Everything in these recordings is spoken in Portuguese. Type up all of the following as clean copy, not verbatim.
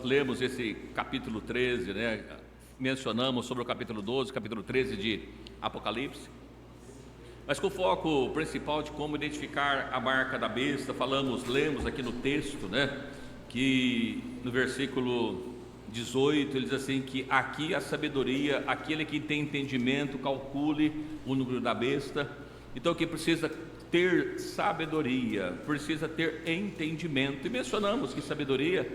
lemos esse capítulo 13, né? Mencionamos sobre o capítulo 12, capítulo 13 de Apocalipse, mas com foco principal de como identificar a marca da besta. Lemos aqui no texto, né, que no versículo 18 ele diz assim, que aqui a sabedoria, aquele que tem entendimento, calcule o número da besta. Então que precisa ter sabedoria, precisa ter entendimento, e mencionamos que sabedoria,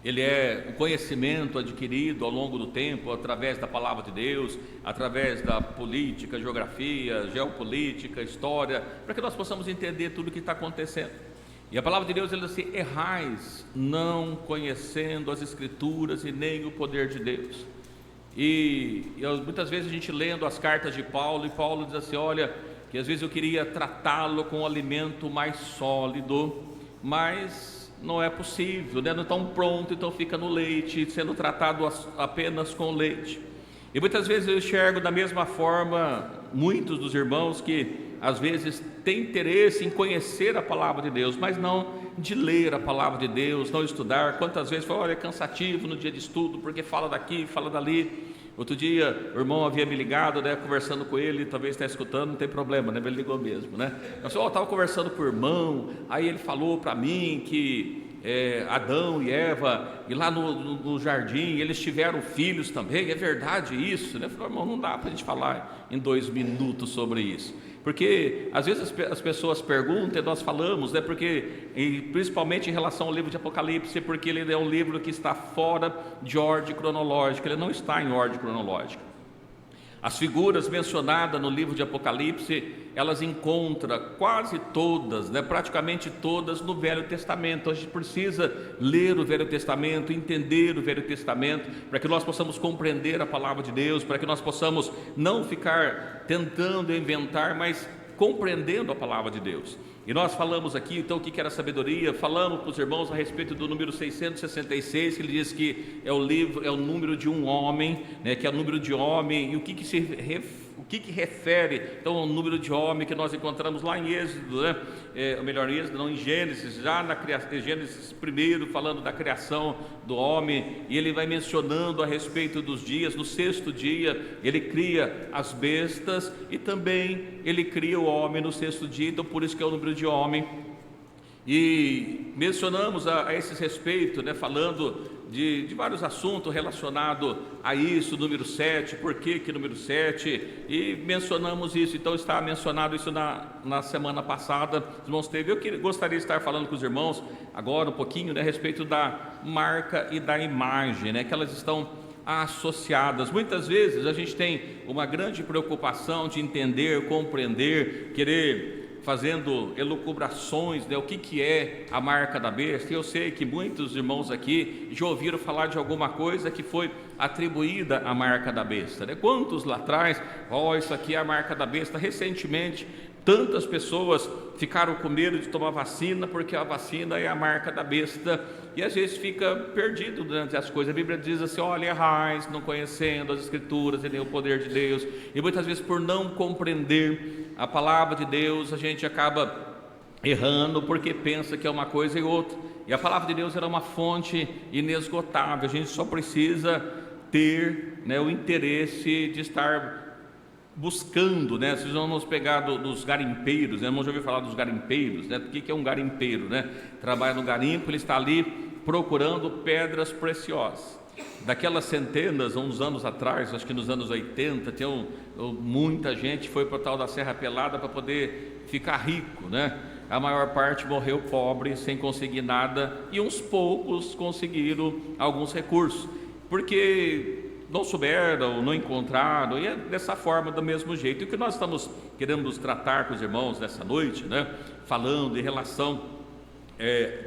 ele é o conhecimento adquirido ao longo do tempo, através da palavra de Deus, através da política, geografia, geopolítica, história, para que nós possamos entender tudo o que está acontecendo. E a palavra de Deus, ele diz assim: errais não conhecendo as Escrituras e nem o poder de Deus. Muitas vezes a gente lendo as cartas de Paulo, e Paulo diz assim, olha, que às vezes eu queria tratá-lo com um alimento mais sólido, mas não é possível, né? Não estão pronto, então fica no leite, sendo tratado apenas com leite. E muitas vezes eu enxergo da mesma forma muitos dos irmãos que às vezes têm interesse em conhecer a palavra de Deus, mas não de ler a palavra de Deus, não estudar. Quantas vezes fala, olha, é cansativo no dia de estudo, porque fala daqui, fala dali. Outro dia o irmão havia me ligado, né, conversando com ele, talvez está escutando, não tem problema, né, ele ligou mesmo, né? Eu estava conversando com o irmão, aí ele falou para mim que Adão e Eva, e lá no jardim, eles tiveram filhos também. É verdade isso, né? Eu falei, irmão, não dá para a gente falar em 2 minutos sobre isso, porque às vezes as pessoas perguntam e nós falamos, né? Principalmente em relação ao livro de Apocalipse, porque ele é um livro que está fora de ordem cronológica, ele não está em ordem cronológica. As figuras mencionadas no livro de Apocalipse, elas encontram quase todas, né, praticamente todas no Velho Testamento. Então a gente precisa ler o Velho Testamento, entender o Velho Testamento, para que nós possamos compreender a palavra de Deus, para que nós possamos não ficar tentando inventar, mas compreendendo a palavra de Deus. E nós falamos aqui, então, o que era sabedoria. Falamos para os irmãos a respeito do número 666, que ele diz que é o número de um homem, né, que é o número de homem, e o que refere, então, ao número de homem que nós encontramos lá em Êxodo, né? Em Gênesis, já em Gênesis 1, falando da criação do homem, e ele vai mencionando a respeito dos dias. No 6º dia, ele cria as bestas, e também ele cria o homem no 6º dia, então por isso que é o número de homem. E mencionamos a esse respeito, né, falando de vários assuntos relacionados a isso, número 7, por que número 7, e mencionamos isso. Então está mencionado isso na semana passada, os irmãos teve. Eu gostaria de estar falando com os irmãos agora um pouquinho, né, a respeito da marca e da imagem, né, que elas estão associadas. Muitas vezes a gente tem uma grande preocupação de entender, compreender, fazendo elucubrações, né, o que é a marca da besta. Eu sei que muitos irmãos aqui já ouviram falar de alguma coisa que foi atribuída à marca da besta, né? Quantos lá atrás, isso aqui é a marca da besta. Recentemente, tantas pessoas ficaram com medo de tomar vacina, porque a vacina é a marca da besta, e às vezes fica perdido durante as coisas. A Bíblia diz assim, olha, errais, não conhecendo as Escrituras e nem o poder de Deus. E muitas vezes, por não compreender a palavra de Deus, a gente acaba errando, porque pensa que é uma coisa e outra. E a palavra de Deus era uma fonte inesgotável. A gente só precisa ter, né, o interesse de estar buscando, né? Vocês vão nos pegar dos garimpeiros, né? Vamos já ouvir falar dos garimpeiros, né? O que é um garimpeiro, né? Trabalha no garimpo, ele está ali procurando pedras preciosas. Daquelas centenas, uns anos atrás, acho que nos anos 80, muita gente foi para o tal da Serra Pelada para poder ficar rico, né? A maior parte morreu pobre, sem conseguir nada, e uns poucos conseguiram alguns recursos, porque não souberam, não encontraram, e é dessa forma, do mesmo jeito. E o que nós queremos tratar com os irmãos nessa noite, né? Falando em relação,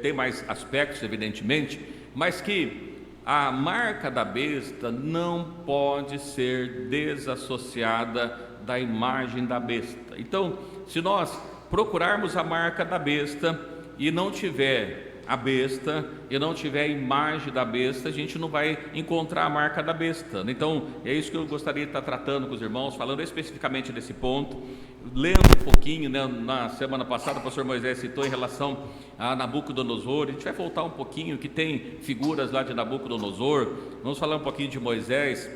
tem mais aspectos, evidentemente, mas que a marca da besta não pode ser desassociada da imagem da besta. Então, se nós procurarmos a marca da besta e não tiver a besta e não tiver a imagem da besta, a gente não vai encontrar a marca da besta. Então, é isso que eu gostaria de estar tratando com os irmãos, falando especificamente desse ponto, lendo um pouquinho, né, na semana passada o pastor Moisés citou em relação a Nabucodonosor. A gente vai voltar um pouquinho, que tem figuras lá de Nabucodonosor, vamos falar um pouquinho de Moisés,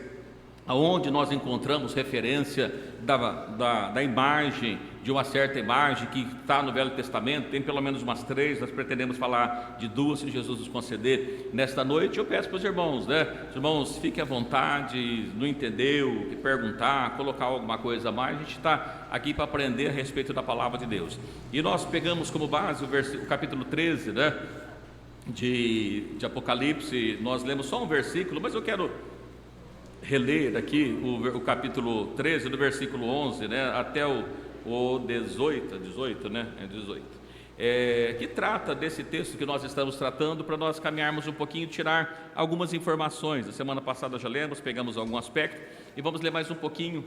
aonde nós encontramos referência da imagem, de uma certa imagem que está no Velho Testamento. Tem pelo menos umas 3, nós pretendemos falar de 2, se Jesus nos conceder nesta noite. Eu peço para os irmãos, os irmãos fiquem à vontade, não entendeu, perguntar, colocar alguma coisa a mais, a gente está aqui para aprender a respeito da palavra de Deus. E nós pegamos como base o capítulo 13, de Apocalipse. Nós lemos só um versículo, mas eu quero reler aqui o capítulo 13, do versículo 11, até o 18, que trata desse texto que nós estamos tratando, para nós caminharmos um pouquinho, tirar algumas informações. Na semana passada já lemos, pegamos algum aspecto, e vamos ler mais um pouquinho,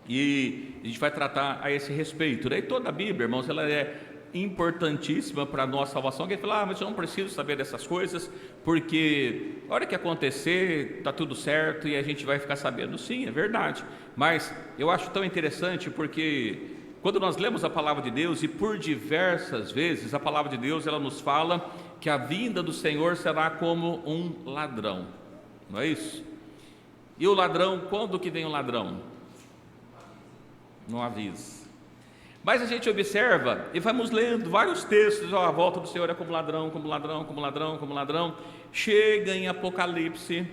e a gente vai tratar a esse respeito. E toda a Bíblia, irmãos, ela é importantíssima para a nossa salvação. Alguém fala, mas eu não preciso saber dessas coisas, porque a hora que acontecer, está tudo certo e a gente vai ficar sabendo. Sim, é verdade, mas eu acho tão interessante, porque quando nós lemos a palavra de Deus, e por diversas vezes a palavra de Deus, ela nos fala que a vinda do Senhor será como um ladrão, não é isso? E o ladrão, quando que vem o ladrão? Não avisa. Mas a gente observa e vamos lendo vários textos, a volta do Senhor é como ladrão, como ladrão, como ladrão, como ladrão. Chega em Apocalipse,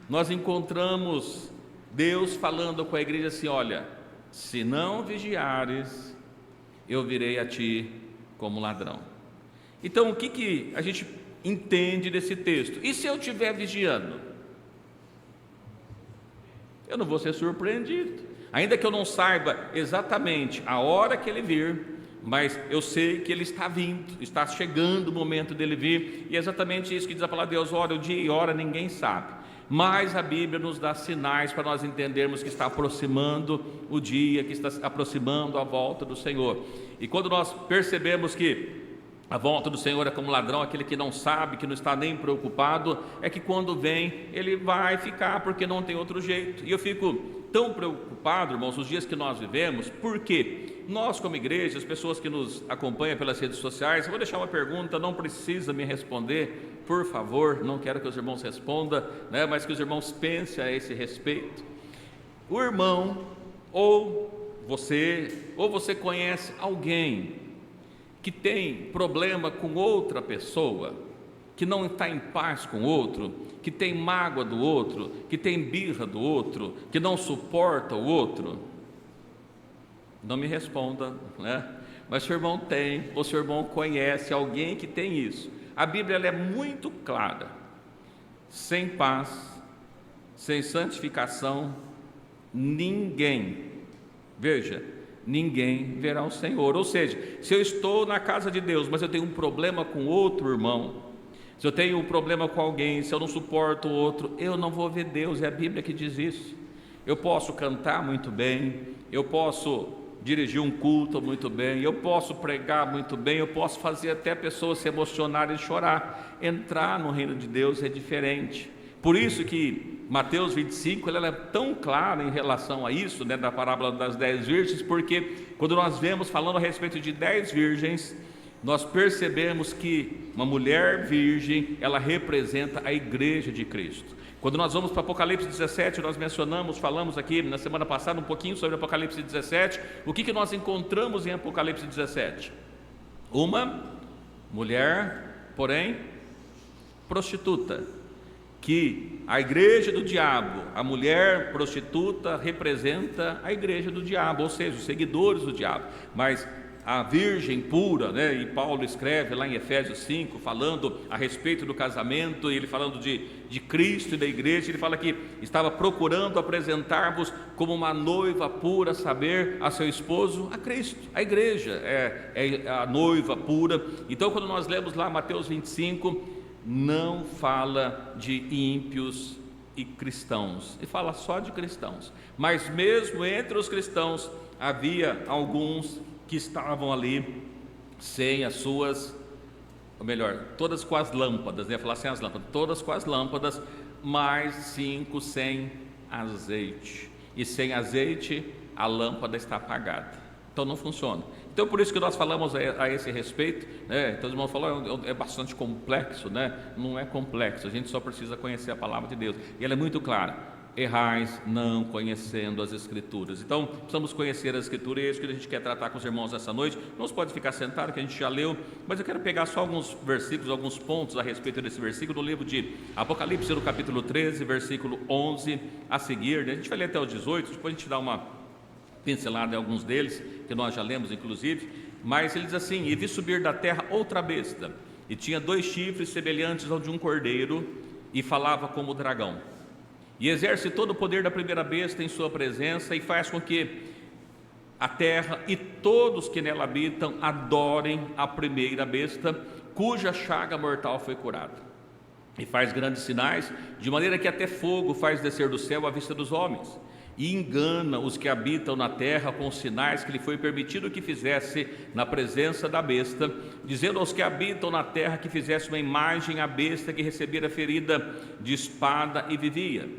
nós encontramos Deus falando com a igreja assim: olha, se não vigiares, eu virei a ti como ladrão. Então, o que a gente entende desse texto? E se eu estiver vigiando? Eu não vou ser surpreendido. Ainda que eu não saiba exatamente a hora que ele vir, mas eu sei que ele está vindo, está chegando o momento dele vir, e é exatamente isso que diz a palavra de Deus: olha, o dia e hora ninguém sabe, mas a Bíblia nos dá sinais para nós entendermos que está aproximando o dia, que está aproximando a volta do Senhor. E quando nós percebemos que a volta do Senhor é como ladrão, aquele que não sabe, que não está nem preocupado, é que quando vem, ele vai ficar, porque não tem outro jeito. E eu fico tão preocupado, irmãos, nos dias que nós vivemos, porque nós como igreja, as pessoas que nos acompanham pelas redes sociais, eu vou deixar uma pergunta, não precisa me responder, por favor, não quero que os irmãos respondam, mas que os irmãos pensem a esse respeito. O irmão, ou você conhece alguém que tem problema com outra pessoa, que não está em paz com o outro, que tem mágoa do outro, que tem birra do outro, que não suporta o outro? Não me responda, mas seu irmão tem, ou seu irmão conhece alguém que tem isso. A Bíblia ela é muito clara: sem paz, sem santificação, ninguém verá o Senhor. Ou seja, se eu estou na casa de Deus, mas eu tenho um problema com outro irmão, se eu tenho um problema com alguém, se eu não suporto o outro, eu não vou ver Deus. É a Bíblia que diz isso. Eu posso cantar muito bem, eu posso dirigir um culto muito bem, eu posso pregar muito bem, eu posso fazer até pessoas se emocionarem e chorar. Entrar no reino de Deus é diferente. Por isso que Mateus 25, ela é tão clara em relação a isso, da parábola das 10 virgens, porque quando nós vemos falando a respeito de 10 virgens, nós percebemos que uma mulher virgem, ela representa a igreja de Cristo. Quando nós vamos para Apocalipse 17, nós falamos aqui na semana passada um pouquinho sobre Apocalipse 17, o que nós encontramos em Apocalipse 17? Uma mulher, porém, prostituta, que a igreja do diabo, a mulher prostituta representa a igreja do diabo, ou seja, os seguidores do diabo, mas a virgem pura, e Paulo escreve lá em Efésios 5, falando a respeito do casamento, e ele falando de Cristo e da igreja, ele fala que estava procurando apresentar-vos como uma noiva pura, saber a seu esposo, a Cristo. A igreja é a noiva pura. Então, quando nós lemos lá Mateus 25, não fala de ímpios e cristãos, ele fala só de cristãos, mas mesmo entre os cristãos havia alguns que estavam ali sem as suas ou melhor, todas com as lâmpadas, né? Falar sem as lâmpadas, todas com as lâmpadas, mais 5 sem azeite, e sem azeite a lâmpada está apagada, então não funciona. Então por isso que nós falamos a esse respeito, né? Então os irmãos falam, é bastante complexo, né? Não é complexo, a gente só precisa conhecer a palavra de Deus, e ela é muito clara: errais não conhecendo as Escrituras. Então precisamos conhecer as Escrituras, e é isso que a gente quer tratar com os irmãos essa noite. Não se pode ficar sentado, que a gente já leu, mas eu quero pegar só alguns versículos, alguns pontos a respeito desse versículo, no livro de Apocalipse, no capítulo 13, versículo 11 a seguir, né? A gente vai ler até o 18, depois a gente dá uma pincelada em alguns deles, que nós já lemos inclusive, mas ele diz assim: e vi subir da terra outra besta, e tinha 2 chifres semelhantes ao de um cordeiro, e falava como dragão, e exerce todo o poder da primeira besta em sua presença, e faz com que a terra e todos que nela habitam adorem a primeira besta, cuja chaga mortal foi curada, e faz grandes sinais, de maneira que até fogo faz descer do céu à vista dos homens, e engana os que habitam na terra com os sinais que lhe foi permitido que fizesse na presença da besta, dizendo aos que habitam na terra que fizesse uma imagem à besta que recebera ferida de espada e vivia.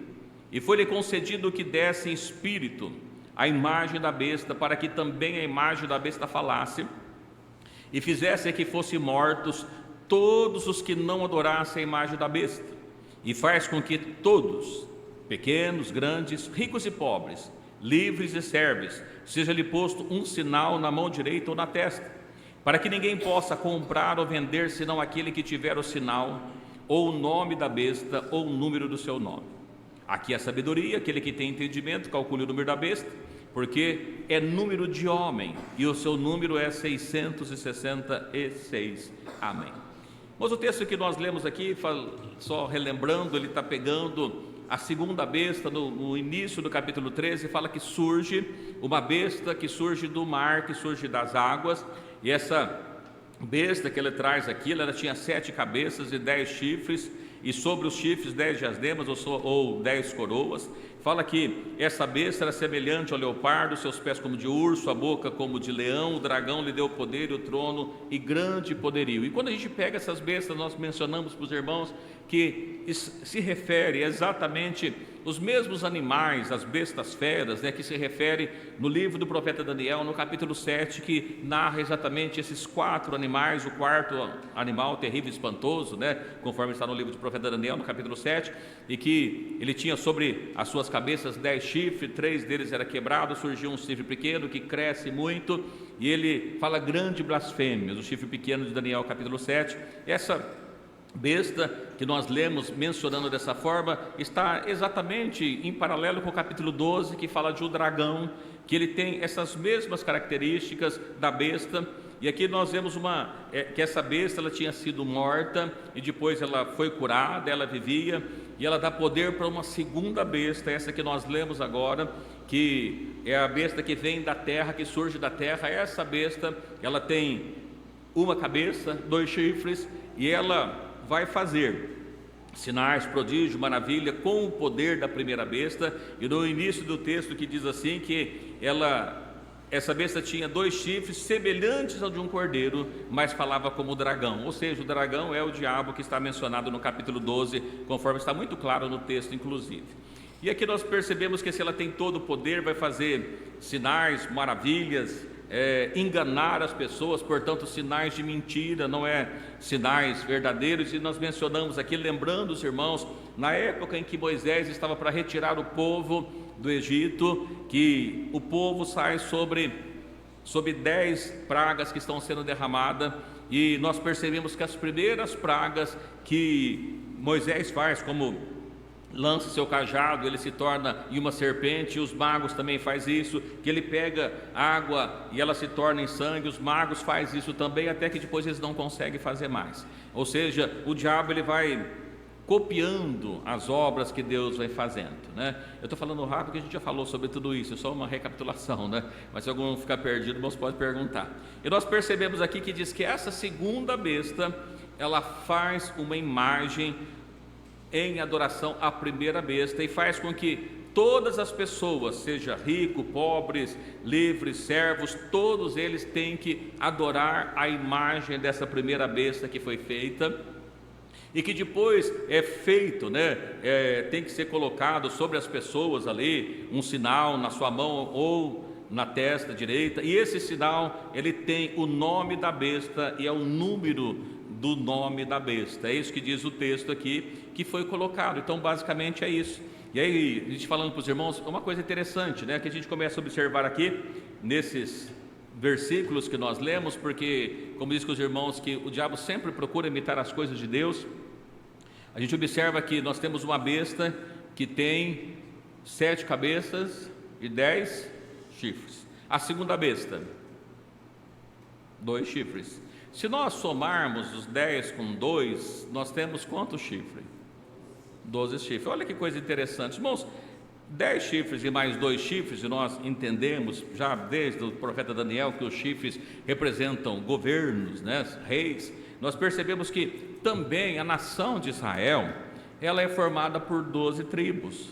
E foi-lhe concedido que desse em espírito a imagem da besta, para que também a imagem da besta falasse, e fizesse que fossem mortos todos os que não adorassem a imagem da besta, e faz com que todos, pequenos, grandes, ricos e pobres, livres e servos, seja-lhe posto um sinal na mão direita ou na testa, para que ninguém possa comprar ou vender, senão aquele que tiver o sinal, ou o nome da besta, ou o número do seu nome. Aqui a sabedoria, aquele que tem entendimento, calcule o número da besta, porque é número de homem, e o seu número é 666. Amém. Mas o texto que nós lemos aqui, só relembrando, ele está pegando a segunda besta, no início do capítulo 13, fala que surge uma besta que surge do mar, que surge das águas, e essa besta que ele traz aqui, ela tinha 7 cabeças e 10 chifres, e sobre os chifres 10 diademas ou 10 coroas. Fala que essa besta era semelhante ao leopardo, seus pés como de urso, a boca como de leão, o dragão lhe deu o poder e o trono e grande poderio. E quando a gente pega essas bestas, nós mencionamos para os irmãos que se refere exatamente os mesmos animais, as bestas feras, né, que se refere no livro do profeta Daniel, no capítulo 7, que narra exatamente esses 4 animais, o 4º animal terrível e espantoso, né, conforme está no livro do profeta Daniel, no capítulo 7, e que ele tinha sobre as suas cabeças 10 chifres, 3 deles era quebrado, surgiu um chifre pequeno que cresce muito, e ele fala grande blasfêmia, o chifre pequeno de Daniel, capítulo 7, essa besta que nós lemos mencionando dessa forma está exatamente em paralelo com o capítulo 12, que fala de um dragão, que ele tem essas mesmas características da besta. E aqui nós vemos que essa besta ela tinha sido morta e depois ela foi curada, ela vivia, e ela dá poder para uma segunda besta, essa que nós lemos agora, que é a besta que vem da terra, que surge da terra. Essa besta, ela tem uma cabeça, 2 chifres, e ela vai fazer sinais, prodígio, maravilha com o poder da primeira besta. E no início do texto que diz assim que essa besta tinha 2 chifres semelhantes ao de um cordeiro, mas falava como dragão, ou seja, o dragão é o diabo que está mencionado no capítulo 12, conforme está muito claro no texto inclusive. E aqui nós percebemos que se ela tem todo o poder, vai fazer sinais, maravilhas, enganar as pessoas, portanto sinais de mentira, não é sinais verdadeiros. E nós mencionamos aqui, lembrando os irmãos, na época em que Moisés estava para retirar o povo do Egito, que o povo sai sobre 10 pragas que estão sendo derramadas, e nós percebemos que as primeiras pragas que Moisés faz, como lança seu cajado, ele se torna em uma serpente, e os magos também faz isso, que ele pega água e ela se torna em sangue, os magos faz isso também, até que depois eles não conseguem fazer mais. Ou seja, o diabo ele vai copiando as obras que Deus vai fazendo, né? Eu estou falando rápido porque a gente já falou sobre tudo isso, é só uma recapitulação, né? Mas se algum ficar perdido, você pode perguntar. E nós percebemos aqui que diz que essa segunda besta, ela faz uma imagem em adoração à primeira besta, e faz com que todas as pessoas, seja rico, pobres, livres, servos, todos eles têm que adorar a imagem dessa primeira besta que foi feita, e que depois é feito, tem que ser colocado sobre as pessoas ali um sinal na sua mão ou na testa direita, e esse sinal ele tem o nome da besta e é o número do nome da besta. É isso que diz o texto aqui que foi colocado. Então basicamente é isso. E aí, a gente falando para os irmãos, uma coisa interessante, que a gente começa a observar aqui nesses versículos que nós lemos, porque, como diz com os irmãos, que o diabo sempre procura imitar as coisas de Deus. A gente observa que nós temos uma besta que tem 7 cabeças e 10 chifres. A segunda besta, 2 chifres. Se nós somarmos os 10 com 2, nós temos quantos chifres? 12 chifres. Olha que coisa interessante, irmãos. 10 chifres e mais 2 chifres, e nós entendemos já desde o profeta Daniel que os chifres representam governos, reis. Nós percebemos que também a nação de Israel, ela é formada por 12 tribos,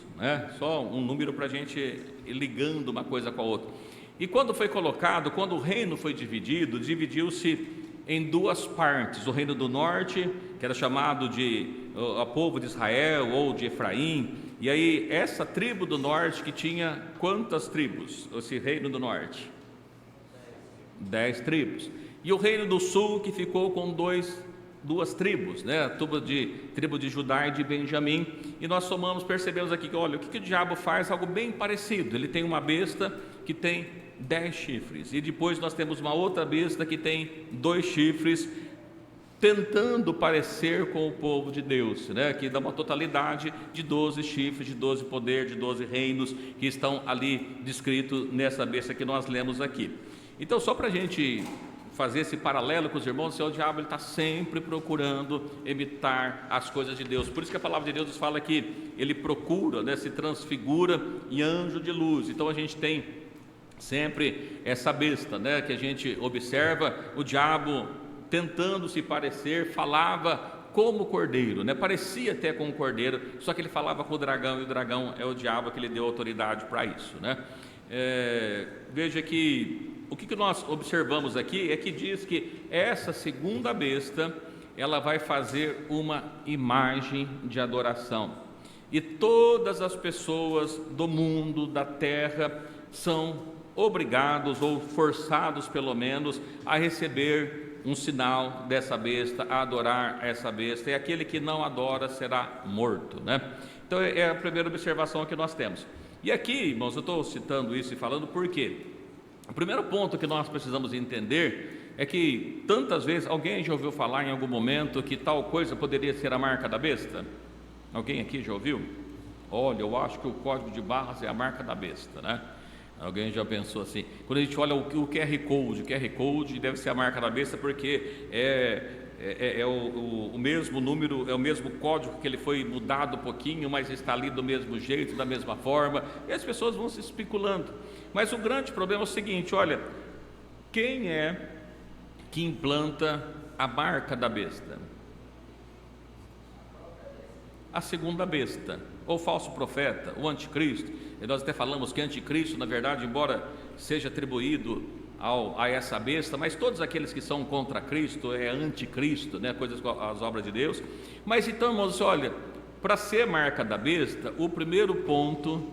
só um número para a gente ir ligando uma coisa com a outra. E quando foi colocado, quando o reino foi dividido, dividiu-se em 2 partes: o reino do norte, que era chamado de o povo de Israel ou de Efraim. E aí essa tribo do norte, que tinha quantas tribos? Esse reino do norte, 10 tribos. E o reino do sul, que ficou com 2 tribos, tribo de Judá e de Benjamim. E nós somamos, percebemos aqui que, olha, o que o diabo faz? Algo bem parecido. Ele tem uma besta que tem 10 chifres, e depois nós temos uma outra besta que tem 2 chifres, tentando parecer com o povo de Deus, que dá uma totalidade de 12 chifres, de 12 poder, de 12 reinos que estão ali descritos nessa besta que nós lemos aqui. Então, só para a gente fazer esse paralelo com os irmãos, o diabo está sempre procurando imitar as coisas de Deus. Por isso que a palavra de Deus nos fala que ele procura, se transfigura em anjo de luz. Então a gente tem sempre essa besta, que a gente observa o diabo tentando se parecer, falava como o cordeiro, parecia até com o cordeiro, só que ele falava com o dragão, e o dragão é o diabo que lhe deu autoridade para isso, Veja que o que nós observamos aqui é que diz que essa segunda besta, ela vai fazer uma imagem de adoração, e todas as pessoas do mundo, da terra, são obrigados ou forçados pelo menos a receber um sinal dessa besta, a adorar essa besta, e aquele que não adora será morto, Então é a primeira observação que nós temos. E aqui, irmãos, eu estou citando isso e falando por quê? O primeiro ponto que nós precisamos entender é que tantas vezes, alguém já ouviu falar em algum momento que tal coisa poderia ser a marca da besta? Alguém aqui já ouviu? Olha, eu acho que o código de barras é a marca da besta, Alguém já pensou assim? Quando a gente olha o QR Code deve ser a marca da besta, porque é o mesmo número, é o mesmo código, que ele foi mudado um pouquinho, mas está ali do mesmo jeito, da mesma forma, e as pessoas vão se especulando. Mas o grande problema é o seguinte: olha, quem é que implanta a marca da besta? A segunda besta, ou falso profeta, o anticristo. E nós até falamos que anticristo, na verdade, embora seja atribuído a essa besta, mas todos aqueles que são contra Cristo é anticristo, coisas com as obras de Deus. Mas então, irmãos, olha, para ser marca da besta, o primeiro ponto,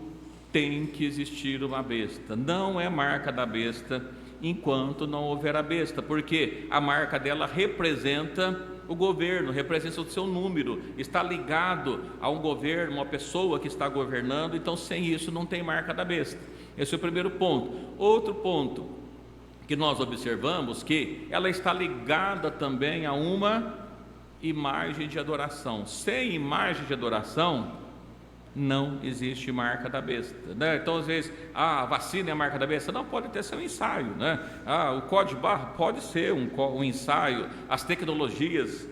tem que existir uma besta. Não é marca da besta enquanto não houver a besta, porque a marca dela representa o governo, representa o seu número, está ligado a um governo, uma pessoa que está governando. Então sem isso não tem marca da besta. Esse é o primeiro ponto. Outro ponto que nós observamos, que ela está ligada também a uma imagem de adoração. Sem imagem de adoração não existe marca da besta, Então às vezes, a vacina é a marca da besta? Não, pode até ser um ensaio, o código de barra pode ser um ensaio. As tecnologias,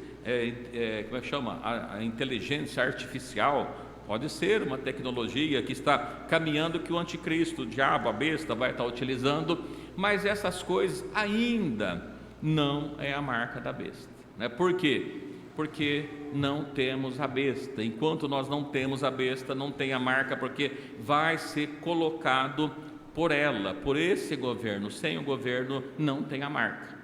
como é que chama? A inteligência artificial pode ser uma tecnologia que está caminhando, que o anticristo, o diabo, a besta vai estar utilizando, mas essas coisas ainda não é a marca da besta, Por quê? porque não temos a besta. Enquanto nós não temos a besta, não tem a marca, porque vai ser colocado por ela, por esse governo. Sem o governo não tem a marca.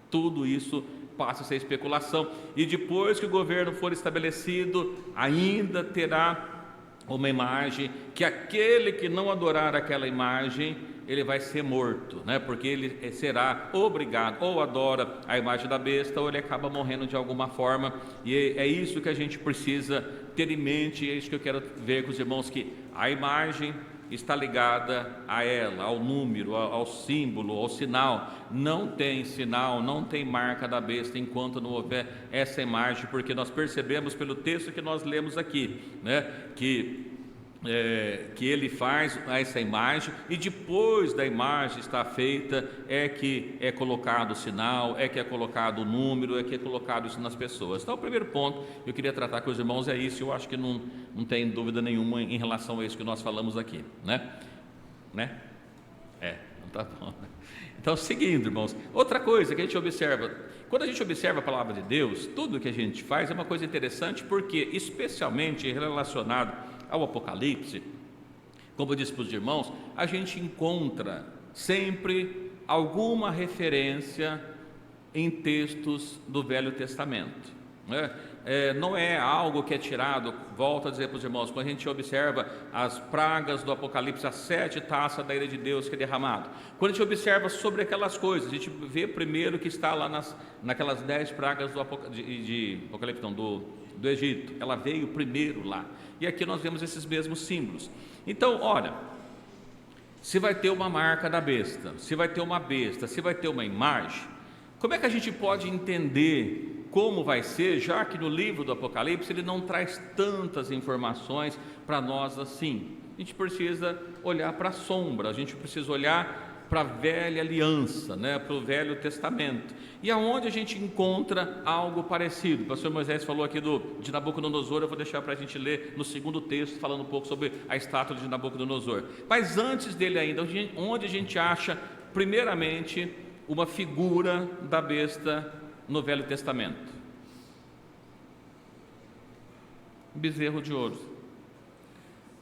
Tudo isso passa a ser especulação, e depois que o governo for estabelecido, ainda terá uma imagem, que aquele que não adorar aquela imagem, ele vai ser morto, né? Porque ele será obrigado, ou adora a imagem da besta, ou ele acaba morrendo de alguma forma, e é isso que a gente precisa ter em mente, e é isso que eu quero ver com os irmãos, que a imagem está ligada a ela, ao número, ao símbolo, ao sinal. Não tem sinal, não tem marca da besta enquanto não houver essa imagem, porque nós percebemos pelo texto que nós lemos aqui, né, que ele faz essa imagem, e depois da imagem estar feita é que é colocado o sinal, é que é colocado o número, é que é colocado isso nas pessoas. Então o primeiro ponto que eu queria tratar com os irmãos é isso. Eu acho que não tem dúvida nenhuma em relação a isso que nós falamos aqui, né? Tá bom. Então, seguindo, irmãos, outra coisa que a gente observa, quando a gente observa a palavra de Deus, tudo que a gente faz é uma coisa interessante, porque especialmente relacionado ao Apocalipse, como eu disse para os irmãos, a gente encontra sempre alguma referência em textos do Velho Testamento, né? Não é algo que é tirado, volto a dizer para os irmãos, quando a gente observa as pragas do Apocalipse, as 7 taças da ira de Deus que é derramado, quando a gente observa sobre aquelas coisas, a gente vê primeiro que está lá naquelas 10 pragas do Apocalipse, não, do Egito, ela veio primeiro lá, e aqui nós vemos esses mesmos símbolos. Então, olha, se vai ter uma marca da besta, se vai ter uma besta, se vai ter uma imagem, como é que a gente pode entender como vai ser, já que no livro do Apocalipse ele não traz tantas informações para nós assim? A gente precisa olhar para a sombra, a gente precisa olhar para a velha aliança, né, para o Velho Testamento, e aonde a gente encontra algo parecido. O pastor Moisés falou aqui de Nabucodonosor, eu vou deixar para a gente ler no segundo texto, falando um pouco sobre a estátua de Nabucodonosor. Mas antes dele ainda, onde a gente acha primeiramente uma figura da besta no Velho Testamento? Bezerro de ouro.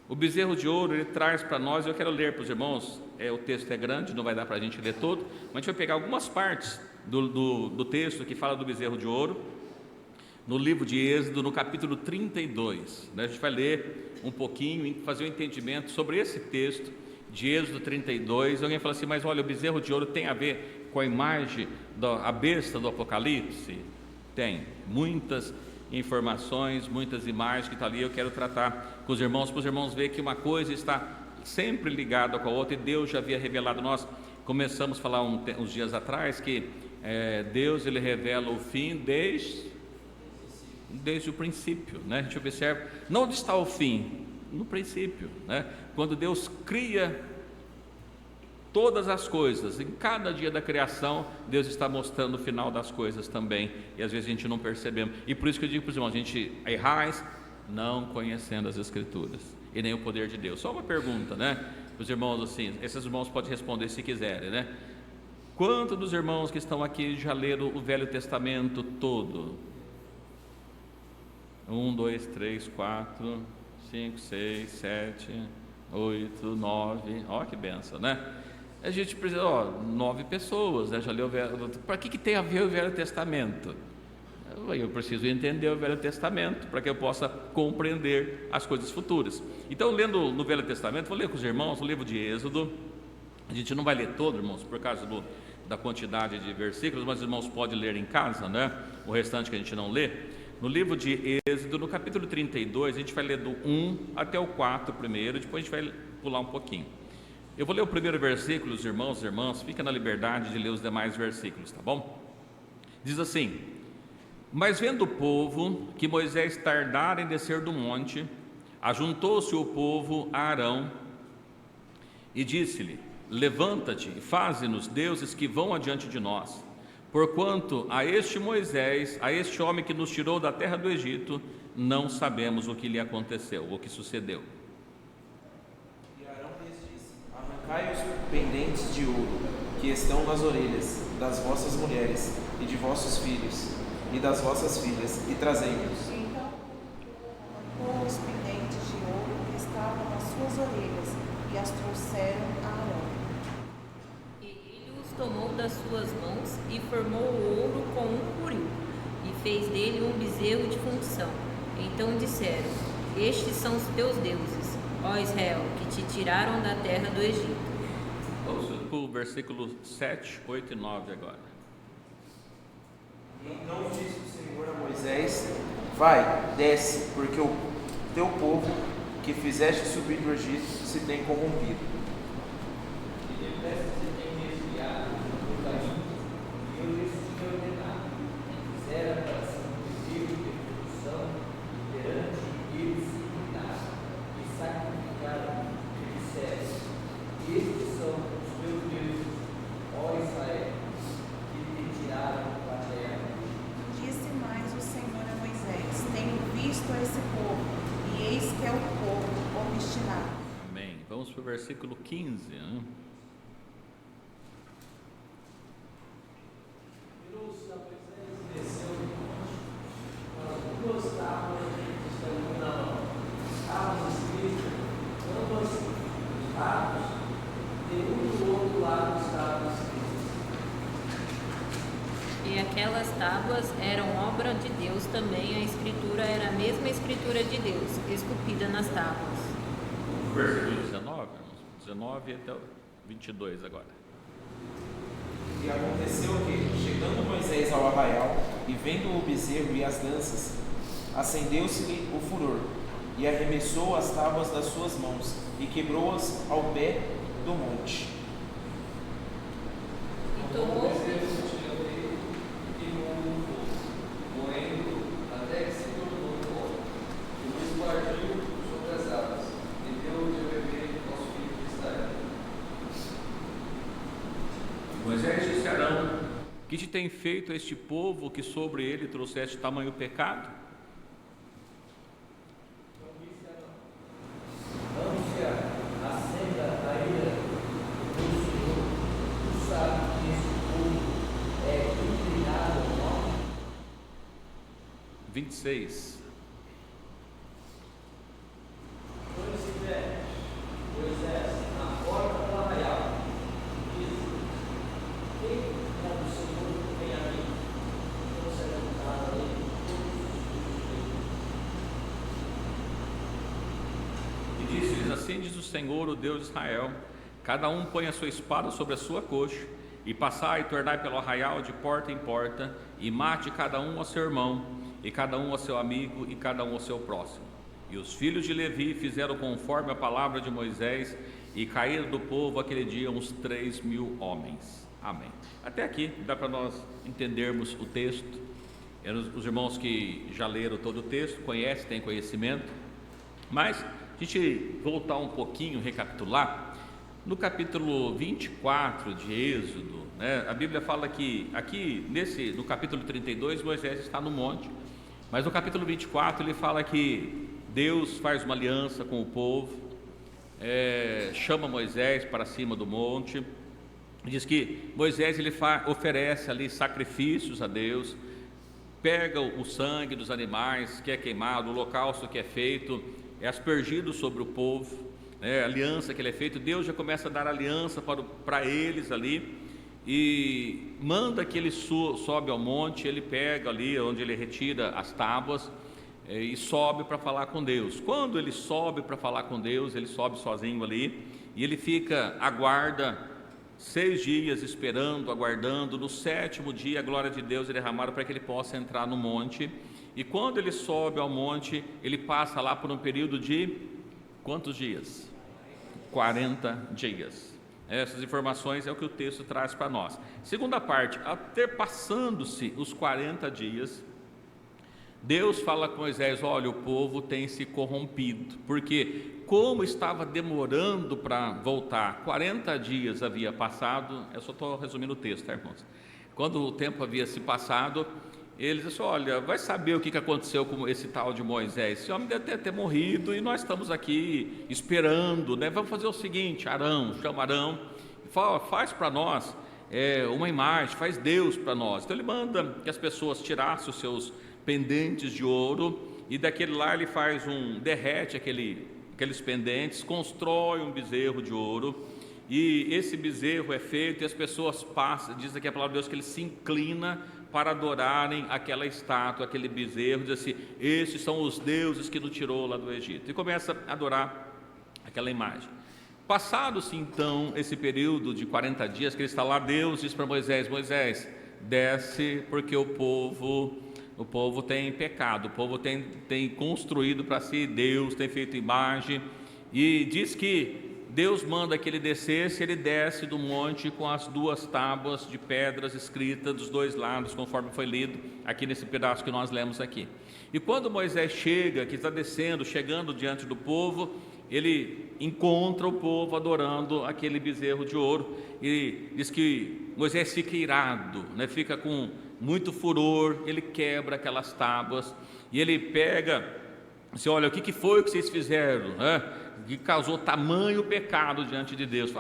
O bezerro de ouro, ele traz para nós, eu quero ler para os irmãos, o texto é grande, não vai dar para a gente ler todo, mas a gente vai pegar algumas partes do texto que fala do bezerro de ouro, no livro de Êxodo, no capítulo 32, né? A gente vai ler um pouquinho e fazer um entendimento sobre esse texto de Êxodo 32, alguém fala assim, mas olha, o bezerro de ouro tem a ver com a imagem, a besta do Apocalipse? Tem, muitas informações, muitas imagens que estão ali, eu quero tratar com os irmãos, para os irmãos verem que uma coisa está sempre ligada com a outra, e Deus já havia revelado. Nós começamos a falar uns dias atrás que Deus, ele revela o fim desde o princípio, né? A gente observa, não onde está o fim, no princípio, né? Quando Deus cria todas as coisas, em cada dia da criação, Deus está mostrando o final das coisas também, e às vezes a gente não percebemos, e por isso que eu digo para os irmãos, a gente errais não conhecendo as Escrituras, e nem o poder de Deus. Só uma pergunta, né, para os irmãos assim, esses irmãos podem responder se quiserem, né? Quantos dos irmãos que estão aqui já leram o Velho Testamento todo? 1, 2, 3, 4, 5, 6, 7, 8, 9, ó que benção, né? A gente precisa, 9 pessoas, né? Já leu o Velho. Para que tem a ver o Velho Testamento? Eu preciso entender o Velho Testamento para que eu possa compreender as coisas futuras. Então, lendo no Velho Testamento, vou ler com os irmãos o livro de Êxodo. A gente não vai ler todo, irmãos, por causa da quantidade de versículos, mas os irmãos podem ler em casa, né? O restante que a gente não lê. No livro de Êxodo, no capítulo 32, a gente vai ler do 1 até o 4 primeiro, depois a gente vai pular um pouquinho. Eu vou ler o primeiro versículo, os irmãos e irmãs, fica na liberdade de ler os demais versículos, tá bom? Diz assim: mas vendo o povo que Moisés tardara em descer do monte, ajuntou-se o povo a Arão e disse-lhe: levanta-te e faze-nos deuses que vão adiante de nós, porquanto a este Moisés, a este homem que nos tirou da terra do Egito, não sabemos o que lhe aconteceu, o que sucedeu. Arrancai os pendentes de ouro que estão nas orelhas das vossas mulheres e de vossos filhos, e das vossas filhas, e trazei-os. Então arrancou os pendentes de ouro que estavam nas suas orelhas e as trouxeram a Arão. E ele os tomou das suas mãos e formou o ouro com um buril, e fez dele um bezerro de função. Então disseram: Estes são os teus deuses, ó Israel, que te tiraram da terra do Egito. Vamos para o versículo 7, 8 e 9 agora. Então disse o Senhor a Moisés: Vai, desce, porque o teu povo que fizeste subir do Egito se tem corrompido. Disse mais o Senhor a Moisés: Tenho visto a esse povo, e eis que é o povo obstinado. Amém. Vamos para o versículo 15. Né? E aquelas tábuas eram obra de Deus também, a escritura era a mesma escritura de Deus, esculpida nas tábuas. Versículo 19, 19 até o 22 agora. E aconteceu que, chegando Moisés ao arraial, e vendo o bezerro e as danças, acendeu-se-lhe o furor, e arremessou as tábuas das suas mãos, e quebrou-as ao pé do monte. E tomou Moisés disse a Arão: Que te tem feito este povo que sobre ele trouxeste tamanho pecado? Vinte e seis. Assim diz o Senhor, o Deus de Israel: cada um põe a sua espada sobre a sua coxa, e passai e tornai pelo arraial de porta em porta, e mate cada um a seu irmão, e cada um a seu amigo, e cada um a seu próximo. E os filhos de Levi fizeram conforme a palavra de Moisés, e caíram do povo aquele dia uns 3.000 homens. Amém. Até aqui dá para nós entendermos o texto. Os irmãos que já leram todo o texto conhecem, têm conhecimento, mas a gente voltar um pouquinho, recapitular, no capítulo 24 de Êxodo, né, a Bíblia fala que aqui, no capítulo 32, Moisés está no monte, mas no capítulo 24 ele fala que Deus faz uma aliança com o povo, chama Moisés para cima do monte, diz que Moisés ele oferece ali sacrifícios a Deus, pega o sangue dos animais que é queimado, o holocausto que é feito, é aspergido sobre o povo, a aliança que ele é feito. Deus já começa a dar aliança para eles ali, e manda que ele sobe ao monte. Ele pega ali onde ele retira as tábuas e sobe para falar com Deus. Quando ele sobe para falar com Deus, ele sobe sozinho ali, e ele aguarda 6 dias esperando, aguardando. No 7º dia a glória de Deus é derramada para que ele possa entrar no monte. E quando ele sobe ao monte, ele passa lá por um período de quantos dias? 40 dias. Essas informações é o que o texto traz para nós. Segunda parte, ao ter passando-se os 40 dias, Deus fala com Moisés: olha, o povo tem se corrompido, porque como estava demorando para voltar, 40 dias havia passado. Eu só estou resumindo o texto, tá, irmãos? Quando o tempo havia se passado, eles disseram: olha, vai saber o que aconteceu com esse tal de Moisés, esse homem deve ter morrido e nós estamos aqui esperando, né? Vamos fazer o seguinte, Arão, chama Arão, faz para nós uma imagem, faz Deus para nós. Então ele manda que as pessoas tirassem os seus pendentes de ouro, e daquele lá ele derrete aqueles pendentes, constrói um bezerro de ouro, e esse bezerro é feito, e as pessoas passam, diz aqui a palavra de Deus que ele se inclina para adorarem aquela estátua, aquele bezerro, diz assim: esses são os deuses que nos tirou lá do Egito, e começa a adorar aquela imagem. Passado-se então esse período de 40 dias que ele está lá, Deus diz para Moisés: Moisés, desce, porque o povo tem pecado, o povo tem construído para si Deus, tem feito imagem, e diz que Deus manda que ele descesse. Ele desce do monte com as 2 tábuas de pedras escritas dos 2 lados, conforme foi lido aqui nesse pedaço que nós lemos aqui. E quando Moisés chega, que está descendo, chegando diante do povo, ele encontra o povo adorando aquele bezerro de ouro, e diz que Moisés fica irado, fica com muito furor, ele quebra aquelas tábuas, e ele pega, diz: olha, o que foi que vocês fizeram, que causou tamanho pecado diante de Deus?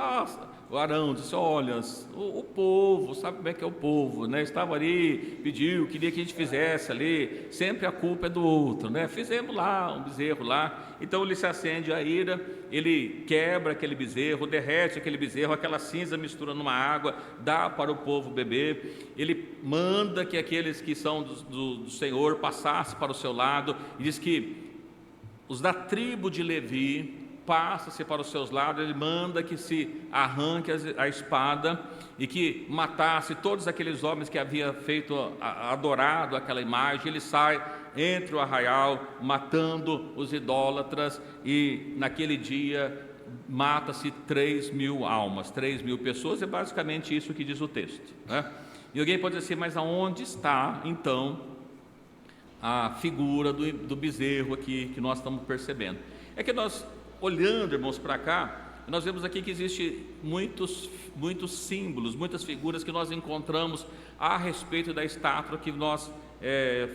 O Arão disse: olha, o povo, sabe como é que é o povo, estava ali, queria que a gente fizesse ali, sempre a culpa é do outro, fizemos lá um bezerro lá. Então ele se acende a ira, ele quebra aquele bezerro, derrete aquele bezerro, aquela cinza mistura numa água, dá para o povo beber. Ele manda que aqueles que são do Senhor passassem para o seu lado, e diz que os da tribo de Levi passa-se para os seus lados. Ele manda que se arranque a espada e que matasse todos aqueles homens que havia adorado aquela imagem. Ele sai entre o arraial, matando os idólatras, e naquele dia mata-se 3.000 almas, 3.000 pessoas. É basicamente isso que diz o texto, E alguém pode dizer assim: mas aonde está então a figura do bezerro aqui que nós estamos percebendo? É que nós, olhando, irmãos, para cá, nós vemos aqui que existe muitos símbolos, muitas figuras que nós encontramos a respeito da estátua que nós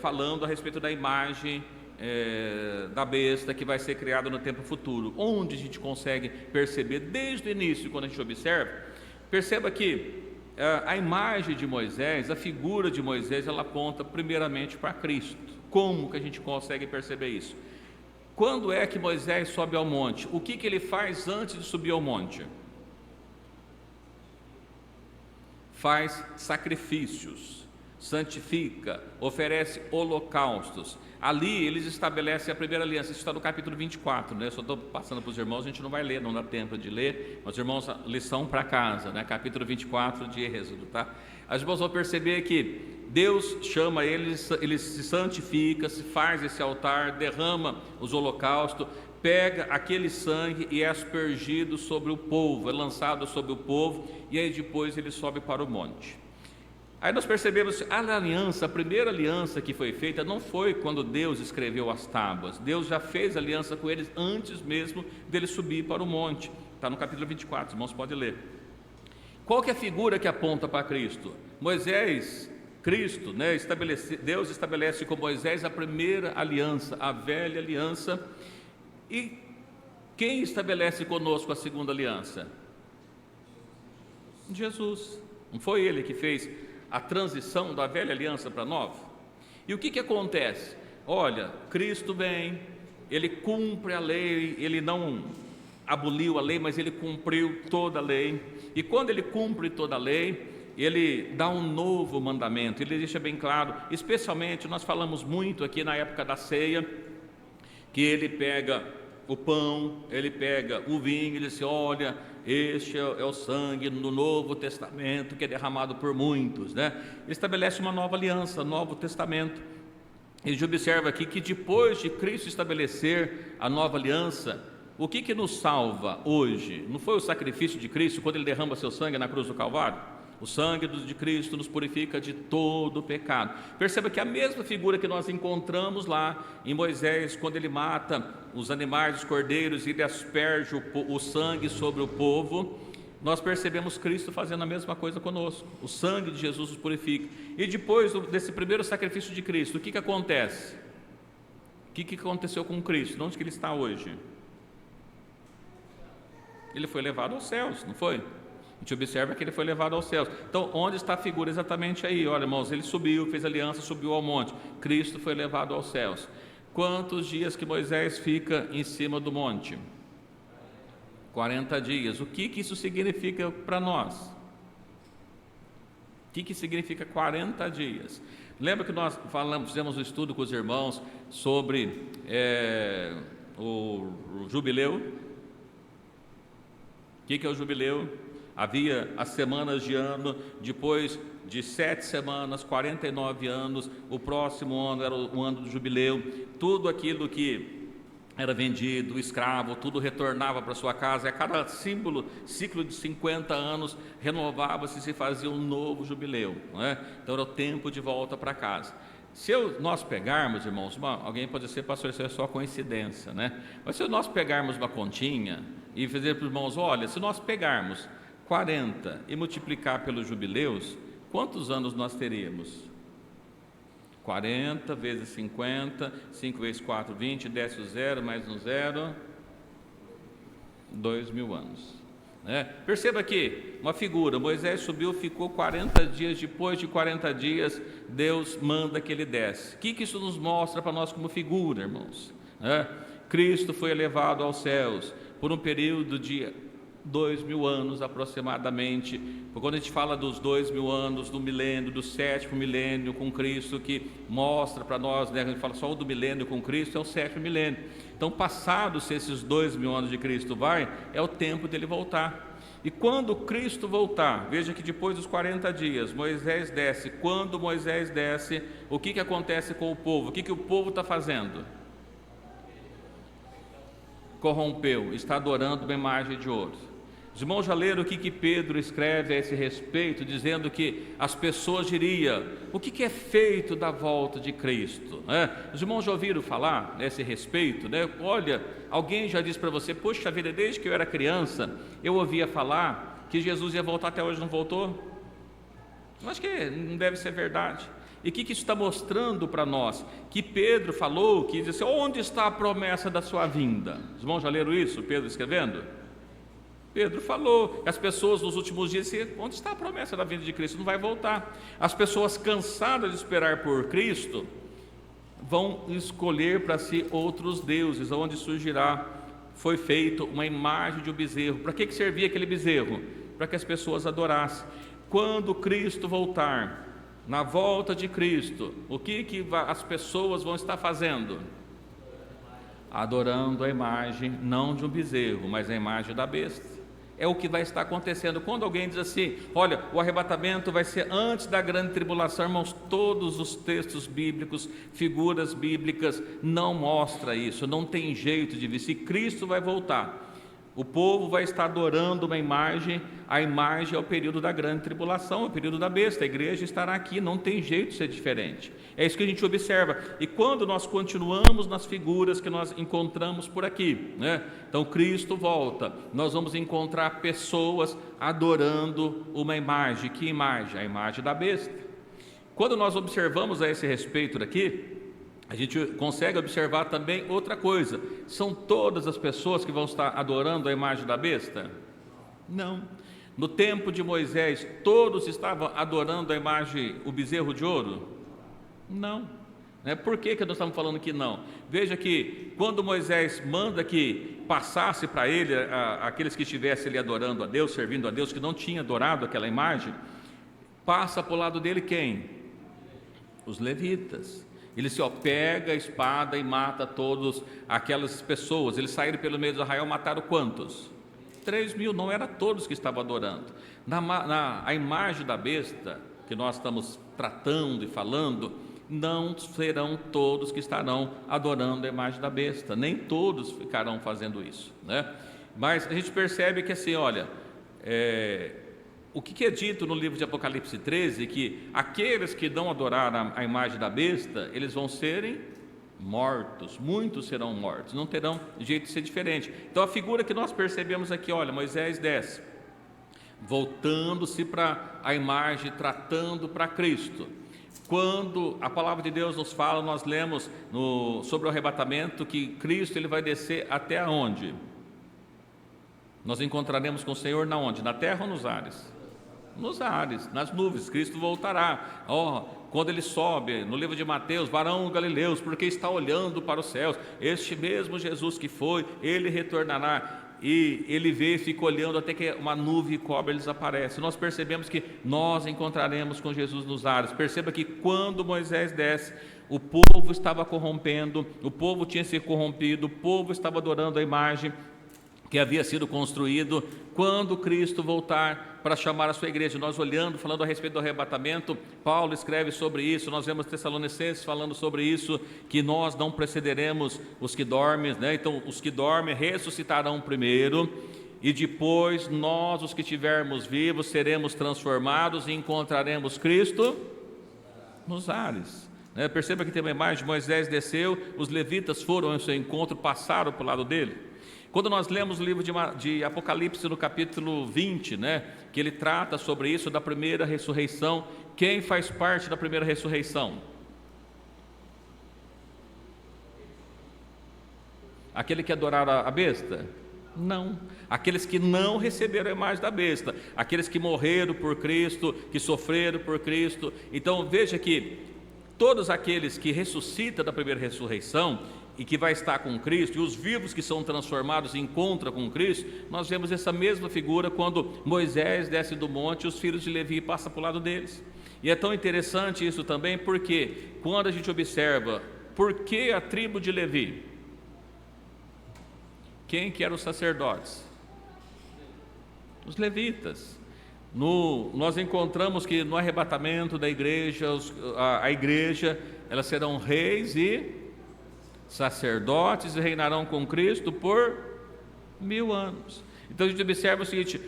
falando a respeito da imagem da besta que vai ser criada no tempo futuro. Onde a gente consegue perceber desde o início, quando a gente observa, perceba que a imagem de Moisés, a figura de Moisés, ela aponta primeiramente para Cristo. Como que a gente consegue perceber isso? Quando é que Moisés sobe ao monte? O que ele faz antes de subir ao monte? Faz sacrifícios, santifica, oferece holocaustos. Ali eles estabelecem a primeira aliança. Isso está no capítulo 24, Só estou passando para os irmãos, a gente não vai ler, não dá tempo de ler, mas irmãos, lição para casa, Capítulo 24 de Êxodo, Os irmãos vão perceber que Deus chama eles, ele se santifica, se faz esse altar, derrama os holocaustos, pega aquele sangue e é aspergido sobre o povo, é lançado sobre o povo, e aí depois ele sobe para o monte. Aí nós percebemos que a primeira aliança que foi feita não foi quando Deus escreveu as tábuas. Deus já fez aliança com eles antes mesmo dele subir para o monte. Está no capítulo 24, os irmãos podem ler. Qual que é a figura que aponta para Cristo? Cristo, Deus estabelece com Moisés a primeira aliança, a velha aliança. E quem estabelece conosco a segunda aliança? Jesus. Não foi ele que fez a transição da velha aliança para a nova? E o que acontece? Olha, Cristo vem, ele cumpre a lei, ele não aboliu a lei, mas ele cumpriu toda a lei. E quando ele cumpre toda a lei, ele dá um novo mandamento. Ele deixa bem claro, especialmente nós falamos muito aqui na época da ceia, que ele pega o pão, ele pega o vinho, ele diz: olha, este é o sangue no Novo Testamento que é derramado por muitos, Ele estabelece uma nova aliança, Novo Testamento. A gente observa aqui que depois de Cristo estabelecer a nova aliança, o que nos salva hoje? Não foi o sacrifício de Cristo quando ele derrama seu sangue na cruz do Calvário? O sangue de Cristo nos purifica de todo o pecado. Perceba que a mesma figura que nós encontramos lá em Moisés, quando ele mata os animais, os cordeiros, e ele asperge o sangue sobre o povo, nós percebemos Cristo fazendo a mesma coisa conosco. O sangue de Jesus nos purifica. E depois desse primeiro sacrifício de Cristo, o que acontece? O que aconteceu com Cristo? Onde que ele está hoje? Ele foi levado aos céus, não foi? gente observa que ele foi levado aos céus. Então, onde está a figura? Exatamente aí. Olha, irmãos, ele subiu, fez aliança, subiu ao monte. Cristo foi levado aos céus. Quantos dias que Moisés fica em cima do monte? 40 dias. O que isso significa para nós? O que significa 40 dias? Lembra que nós fizemos um estudo com os irmãos sobre o jubileu? O que é o jubileu? Havia as semanas de ano, depois de 7 semanas, 49 anos, o próximo ano era o ano do jubileu. Tudo aquilo que era vendido, escravo, tudo retornava para sua casa, e a cada ciclo de 50 anos, renovava-se e se fazia um novo jubileu, não é? Então era o tempo de volta para casa. Se nós pegarmos, irmãos, alguém pode dizer, pastor, isso é só coincidência, né? Mas se nós pegarmos uma continha e dizer para os irmãos, olha, se nós pegarmos 40 e multiplicar pelos jubileus, quantos anos nós teríamos? 40 vezes 50, 5 vezes 4, 20, desce o zero, mais um zero, 2.000 anos. Perceba aqui, uma figura, Moisés subiu, ficou 40 dias, depois de 40 dias, Deus manda que ele desce. O que isso nos mostra para nós como figura, irmãos? Cristo foi elevado aos céus por um período de 2.000 anos aproximadamente. Quando a gente fala dos 2.000 anos, do milênio, do 7º milênio com Cristo, que mostra para nós, né, a gente fala só o do milênio com Cristo, é o 7º milênio. Então, passados esses 2.000 anos de Cristo é o tempo dele voltar. E quando Cristo voltar, veja que depois dos 40 dias, Moisés desce. Quando Moisés desce, o que acontece com o povo? O que o povo está fazendo? Corrompeu, está adorando uma imagem de ouro. Os irmãos já leram o que Pedro escreve a esse respeito, dizendo que as pessoas diriam, o que é feito da volta de Cristo? Os irmãos já ouviram falar a esse respeito? Olha, alguém já disse para você, poxa vida, desde que eu era criança, eu ouvia falar que Jesus ia voltar, até hoje não voltou? Eu acho que não deve ser verdade. E o que isso está mostrando para nós? Que Pedro falou, que diz assim, onde está a promessa da sua vinda? Os irmãos já leram isso, Pedro escrevendo? Pedro falou, as pessoas nos últimos dias diziam, onde está a promessa da vinda de Cristo? Não vai voltar. As pessoas cansadas de esperar por Cristo, vão escolher para si outros deuses, onde surgirá, foi feito uma imagem de um bezerro. Para que servia aquele bezerro? Para que as pessoas adorassem. Quando Cristo voltar, na volta de Cristo, o que as pessoas vão estar fazendo? Adorando a imagem, não de um bezerro, mas a imagem da besta. É o que vai estar acontecendo. Quando alguém diz assim, olha, o arrebatamento vai ser antes da grande tribulação, irmãos, todos os textos bíblicos, figuras bíblicas, não mostra isso, não tem jeito de ver. Se Cristo vai voltar, o povo vai estar adorando uma imagem, a imagem é o período da grande tribulação, é o período da besta, a igreja estará aqui, não tem jeito de ser diferente. É isso que a gente observa. E quando nós continuamos nas figuras que nós encontramos por aqui, então Cristo volta, nós vamos encontrar pessoas adorando uma imagem. Que imagem? A imagem da besta. Quando nós observamos a esse respeito daqui, a gente consegue observar também outra coisa. São todas as pessoas que vão estar adorando a imagem da besta? Não. No tempo de Moisés, todos estavam adorando a imagem, o bezerro de ouro? Não. Por que nós estamos falando que não? Veja que quando Moisés manda que passasse para ele aqueles que estivessem ali adorando a Deus, servindo a Deus, que não tinham adorado aquela imagem, passa para o lado dele quem? Os levitas. Ele pega a espada e mata todas aquelas pessoas. Eles saíram pelo meio do arraial, mataram quantos? 3.000, não era todos que estavam adorando. A imagem da besta, que nós estamos tratando e falando, não serão todos que estarão adorando a imagem da besta, nem todos ficarão fazendo isso, Mas a gente percebe que assim, olha, o que é dito no livro de Apocalipse 13, que aqueles que não adoraram a imagem da besta, eles vão serem mortos, muitos serão mortos, não terão jeito de ser diferente. Então a figura que nós percebemos aqui, olha, Moisés desce, voltando-se para a imagem, tratando para Cristo. Quando a palavra de Deus nos fala, nós lemos sobre o arrebatamento, que Cristo ele vai descer até onde? Nós encontraremos com o Senhor na onde? Na terra ou nos ares? Nos ares, nas nuvens. Cristo voltará. Quando ele sobe, no livro de Mateus, varão galileus, porque está olhando para os céus, este mesmo Jesus que foi, ele retornará. E ele vê e fica olhando até que uma nuvem cobre, ele desaparece. Nós percebemos que nós encontraremos com Jesus nos ares. Perceba que quando Moisés desce, o povo estava corrompendo, o povo tinha se corrompido, o povo estava adorando a imagem que havia sido construído. Quando Cristo voltar para chamar a sua igreja, nós olhando, falando a respeito do arrebatamento, Paulo escreve sobre isso, nós vemos Tessalonicenses falando sobre isso, que nós não precederemos os que dormem, né? Então os que dormem ressuscitarão primeiro, e depois nós, os que estivermos vivos, seremos transformados e encontraremos Cristo nos ares. Perceba que tem uma imagem, Moisés desceu, os levitas foram ao seu encontro, passaram para o lado dele. Quando nós lemos o livro de Apocalipse no capítulo 20, que ele trata sobre isso, da primeira ressurreição, quem faz parte da primeira ressurreição? Aquele que adoraram a besta? Não. Aqueles que não receberam a imagem da besta, aqueles que morreram por Cristo, que sofreram por Cristo. Então veja que todos aqueles que ressuscitam da primeira ressurreição e que vai estar com Cristo, e os vivos que são transformados e encontram com Cristo, nós vemos essa mesma figura quando Moisés desce do monte e os filhos de Levi passam para o lado deles. E é tão interessante isso também, porque quando a gente observa, por que a tribo de Levi? Quem que eram os sacerdotes? Os levitas. Nós encontramos que no arrebatamento da igreja, a igreja, elas serão reis e sacerdotes e reinarão com Cristo por 1000 anos. Então a gente observa o seguinte,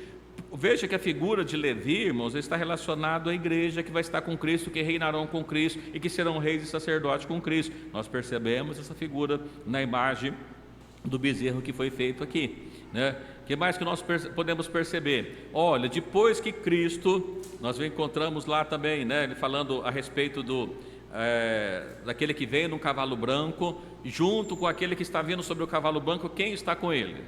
veja que a figura de Levi, irmãos, está relacionado à igreja que vai estar com Cristo, que reinarão com Cristo e que serão reis e sacerdotes com Cristo. Nós percebemos essa figura na imagem do bezerro que foi feito aqui, O que mais que nós podemos perceber? Olha, depois que Cristo, nós encontramos lá também, ele falando a respeito daquele que vem num cavalo branco, junto com aquele que está vindo sobre o cavalo branco, quem está com ele?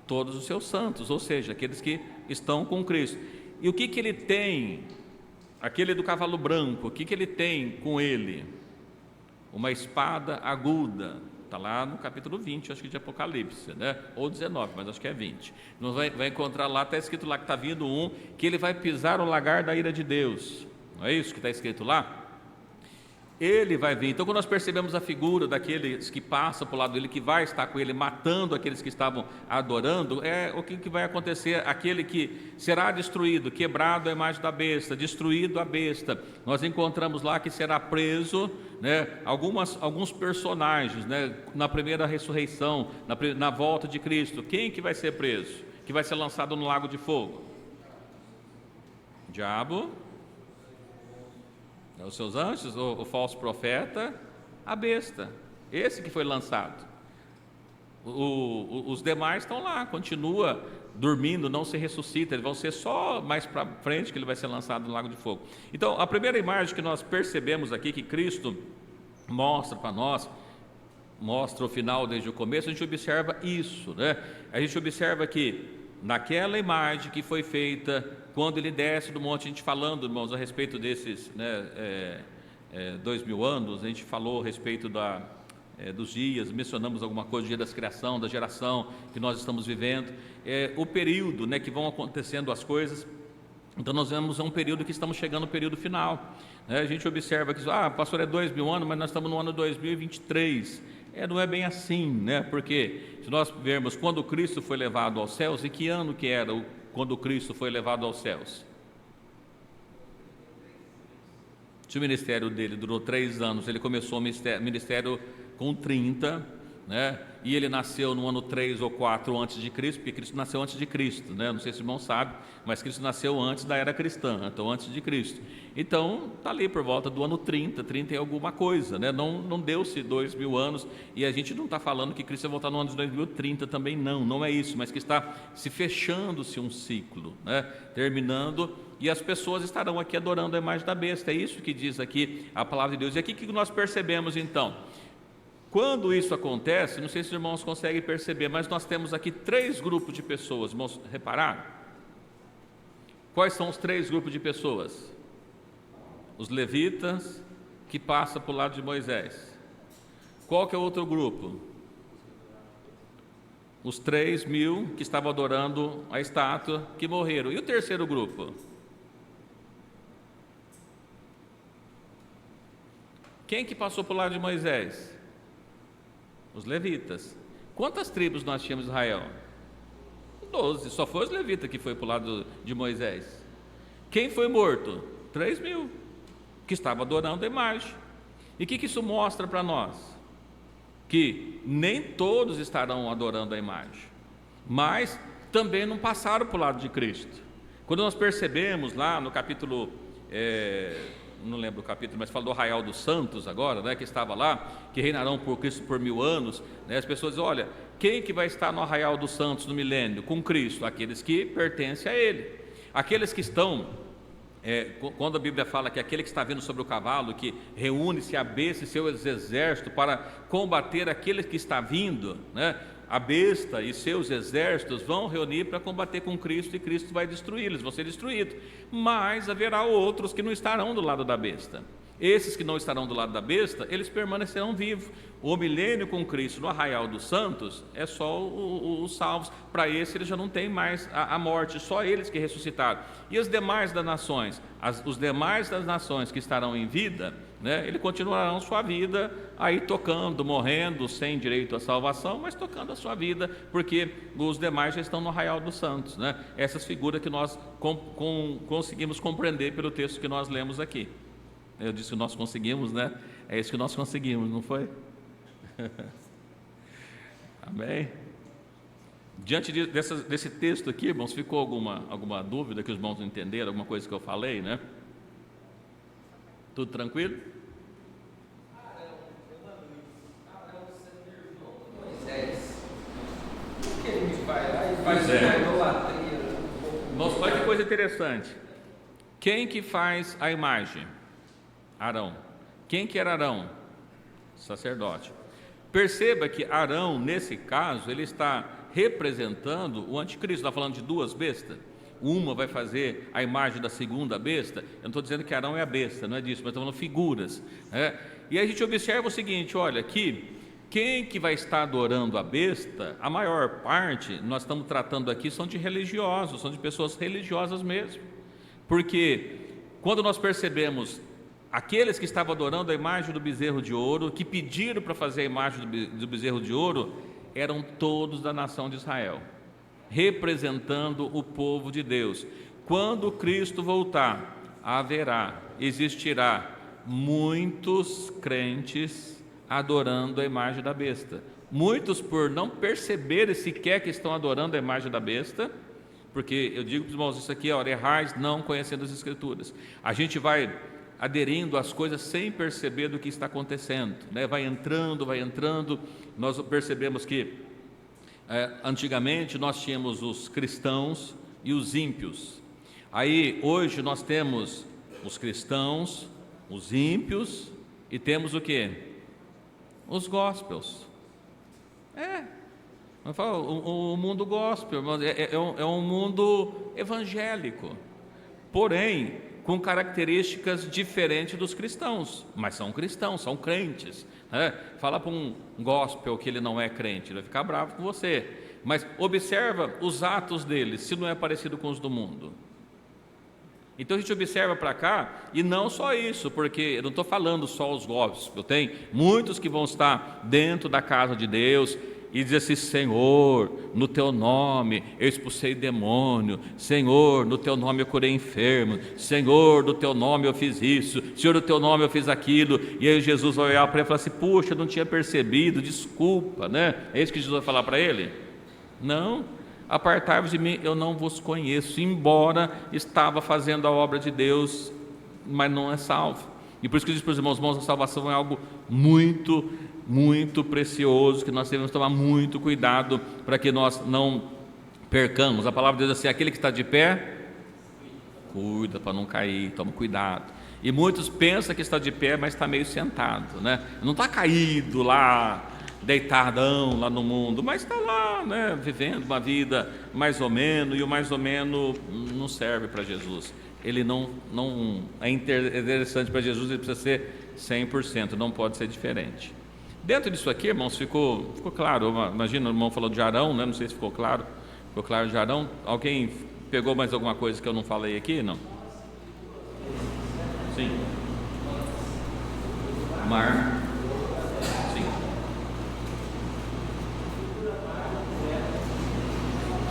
Todos os seus santos, ou seja, aqueles que estão com Cristo. E o que ele tem, aquele do cavalo branco, o que ele tem com ele? Uma espada aguda. Está lá no capítulo 20, acho que de Apocalipse, ou 19, mas acho que é 20. Nós vai encontrar lá, está escrito lá que está vindo que ele vai pisar o lagar da ira de Deus. Não é isso que está escrito lá? Ele vai vir. Então quando nós percebemos a figura daqueles que passam para o lado dele, que vai estar com ele, matando aqueles que estavam adorando, é o que vai acontecer, aquele que será destruído, quebrado a imagem da besta, destruído a besta. Nós encontramos lá que será preso, alguns personagens, na primeira ressurreição, na volta de Cristo. Quem que vai ser preso? Que vai ser lançado no lago de fogo? O diabo, os seus anjos, o falso profeta, a besta, esse que foi lançado. Os demais estão lá, continua dormindo, não se ressuscita, eles vão ser só mais para frente que ele vai ser lançado no lago de fogo. Então a primeira imagem que nós percebemos aqui, que Cristo mostra para nós, mostra o final desde o começo, a gente observa isso, A gente observa que naquela imagem que foi feita quando ele desce do monte, a gente falando, irmãos, a respeito desses 2000 anos, a gente falou a respeito dos dias, mencionamos alguma coisa do dia da criação, da geração que nós estamos vivendo, o período que vão acontecendo as coisas. Então nós vemos um período que estamos chegando no período final, A gente observa que, pastor, é 2000 anos, mas nós estamos no ano 2023, não é bem assim, Porque se nós vermos quando Cristo foi levado aos céus, e que ano que era quando Cristo foi levado aos céus? Se o ministério dele durou 3 anos, ele começou o ministério com 30, e ele nasceu no ano 3 ou 4 antes de Cristo, porque Cristo nasceu antes de Cristo, Não sei se o irmão sabe, mas Cristo nasceu antes da era cristã, então antes de Cristo. Então está ali por volta do ano 30 e alguma coisa, Não deu-se 2000 anos, e a gente não está falando que Cristo vai voltar no ano de 2030 também, não é isso, mas que está se fechando-se um ciclo, terminando, e as pessoas estarão aqui adorando a imagem da besta. É isso que diz aqui a palavra de Deus. E aqui que nós percebemos então, Quando isso acontece, não sei se os irmãos conseguem perceber, mas nós temos aqui 3 grupos de pessoas, irmãos, repararam? Quais são os 3 grupos de pessoas? Os levitas, que passam para o lado de Moisés. Qual que é o outro grupo? Os 3.000 que estavam adorando a estátua, que morreram. E o terceiro grupo? Quem que passou para o lado de Moisés? Os levitas. Quantas tribos nós tínhamos em Israel? 12, só foi os levitas que foi para o lado de Moisés. Quem foi morto? 3.000, que estavam adorando a imagem. E o que isso mostra para nós? Que nem todos estarão adorando a imagem, mas também não passaram para o lado de Cristo. Quando nós percebemos lá no capítulo, não lembro o capítulo, mas fala do arraial dos santos agora, né, que estava lá, que reinarão por Cristo por 1000 anos, né, as pessoas dizem, olha, quem que vai estar no arraial dos santos no milênio? Com Cristo, aqueles que pertencem a Ele. Aqueles que estão, quando a Bíblia fala que aquele que está vindo sobre o cavalo, que reúne-se a besta e seus exércitos para combater aquele que está vindo, né, a besta e seus exércitos vão reunir para combater com Cristo, e Cristo vai destruí-los, vão ser destruídos. Mas haverá outros que não estarão do lado da besta. Esses que não estarão do lado da besta, eles permanecerão vivos. O milênio com Cristo no arraial dos santos é só os salvos. Para esse eles já não tem mais a morte, só eles que ressuscitaram. E as demais das nações, os demais das nações que estarão em vida, né, eles continuarão sua vida aí tocando, morrendo, sem direito à salvação, mas tocando a sua vida, porque os demais já estão no arraial dos santos, né? Essas figuras que nós conseguimos compreender pelo texto que nós lemos aqui. Eu disse que nós conseguimos, né? É isso que nós conseguimos, não foi? Amém? Diante desse texto aqui, irmãos, ficou alguma dúvida que os irmãos não entenderam, alguma coisa que eu falei, né? Tudo tranquilo? Por que ele vai lá e Pois faz é. uma idolatria? Irmãos, olha que coisa interessante. Quem que faz a imagem? Arão. Quem que era Arão? Sacerdote. Perceba que Arão, nesse caso, ele está representando o anticristo. Está falando de 2 bestas. Uma vai fazer a imagem da segunda besta. Eu não estou dizendo que Arão é a besta, não é disso, mas estou falando figuras, né? E aí a gente observa o seguinte, olha, aqui, quem que vai estar adorando a besta, a maior parte, nós estamos tratando aqui, são de religiosos, são de pessoas religiosas mesmo. Porque quando nós percebemos aqueles que estavam adorando a imagem do bezerro de ouro, que pediram para fazer a imagem do bezerro de ouro, eram todos da nação de Israel, representando o povo de Deus. Quando Cristo voltar, existirá muitos crentes adorando a imagem da besta. Muitos, por não perceberem sequer que estão adorando a imagem da besta, porque eu digo para os irmãos, isso aqui é errais não conhecendo as Escrituras. A gente vai aderindo às coisas sem perceber do que está acontecendo, né? Vai entrando, nós percebemos que antigamente nós tínhamos os cristãos e os ímpios, aí hoje nós temos os cristãos, os ímpios e temos o que? Os gospels. O mundo gospel é um mundo evangélico, porém com características diferentes dos cristãos, mas são cristãos, são crentes, né? Fala para um gospel que ele não é crente, ele vai ficar bravo com você, mas observa os atos deles, se não é parecido com os do mundo. Então a gente observa para cá, e não só isso, porque eu não estou falando só os gospel, tem muitos que vão estar dentro da casa de Deus, e diz assim, Senhor, no teu nome eu expulsei demônio, Senhor, no teu nome eu curei enfermo, Senhor, no teu nome eu fiz isso, Senhor, no teu nome eu fiz aquilo, e aí Jesus vai olhar para ele e falar assim, puxa, eu não tinha percebido, desculpa, né? É isso que Jesus vai falar para ele? Não, apartai-vos de mim, eu não vos conheço, embora estava fazendo a obra de Deus, mas não é salvo. E por isso que eu digo para os irmãos, a salvação é algo muito precioso, que nós devemos tomar muito cuidado para que nós não percamos. A palavra de Deus diz assim, aquele que está de pé, cuida para não cair, toma cuidado. E muitos pensam que está de pé, mas está meio sentado, né? Não está caído lá, deitadão lá no mundo, mas está lá, né, vivendo uma vida mais ou menos, e o mais ou menos não serve para Jesus. Ele não é interessante para Jesus, ele precisa ser 100%, não pode ser diferente. Dentro disso aqui, irmãos, ficou claro. Imagina, o irmão falou de Arão, né? Não sei se ficou claro de Arão. Alguém pegou mais alguma coisa que eu não falei aqui? Não? Sim. Mar. Sim.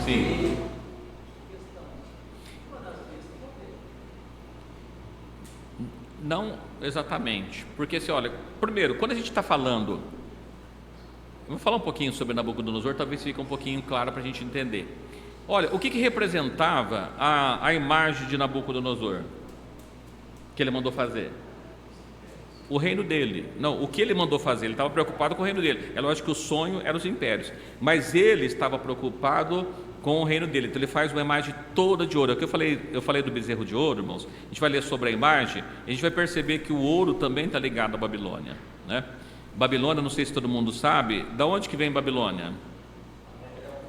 Sim. Não exatamente, porque se olha, primeiro, quando a gente está falando, vamos falar um pouquinho sobre Nabucodonosor, talvez fique um pouquinho claro para a gente entender. Olha, o que representava a imagem de Nabucodonosor que ele mandou fazer? O reino dele. Não, o que ele mandou fazer? Ele estava preocupado com o reino dele. É lógico que o sonho era os impérios, mas ele estava preocupado com o reino dele. Então ele faz uma imagem toda de ouro. É o que eu falei do bezerro de ouro, irmãos. A gente vai ler sobre a imagem, a gente vai perceber que o ouro também está ligado à Babilônia, né? Babilônia, não sei se todo mundo sabe, da onde que vem Babilônia?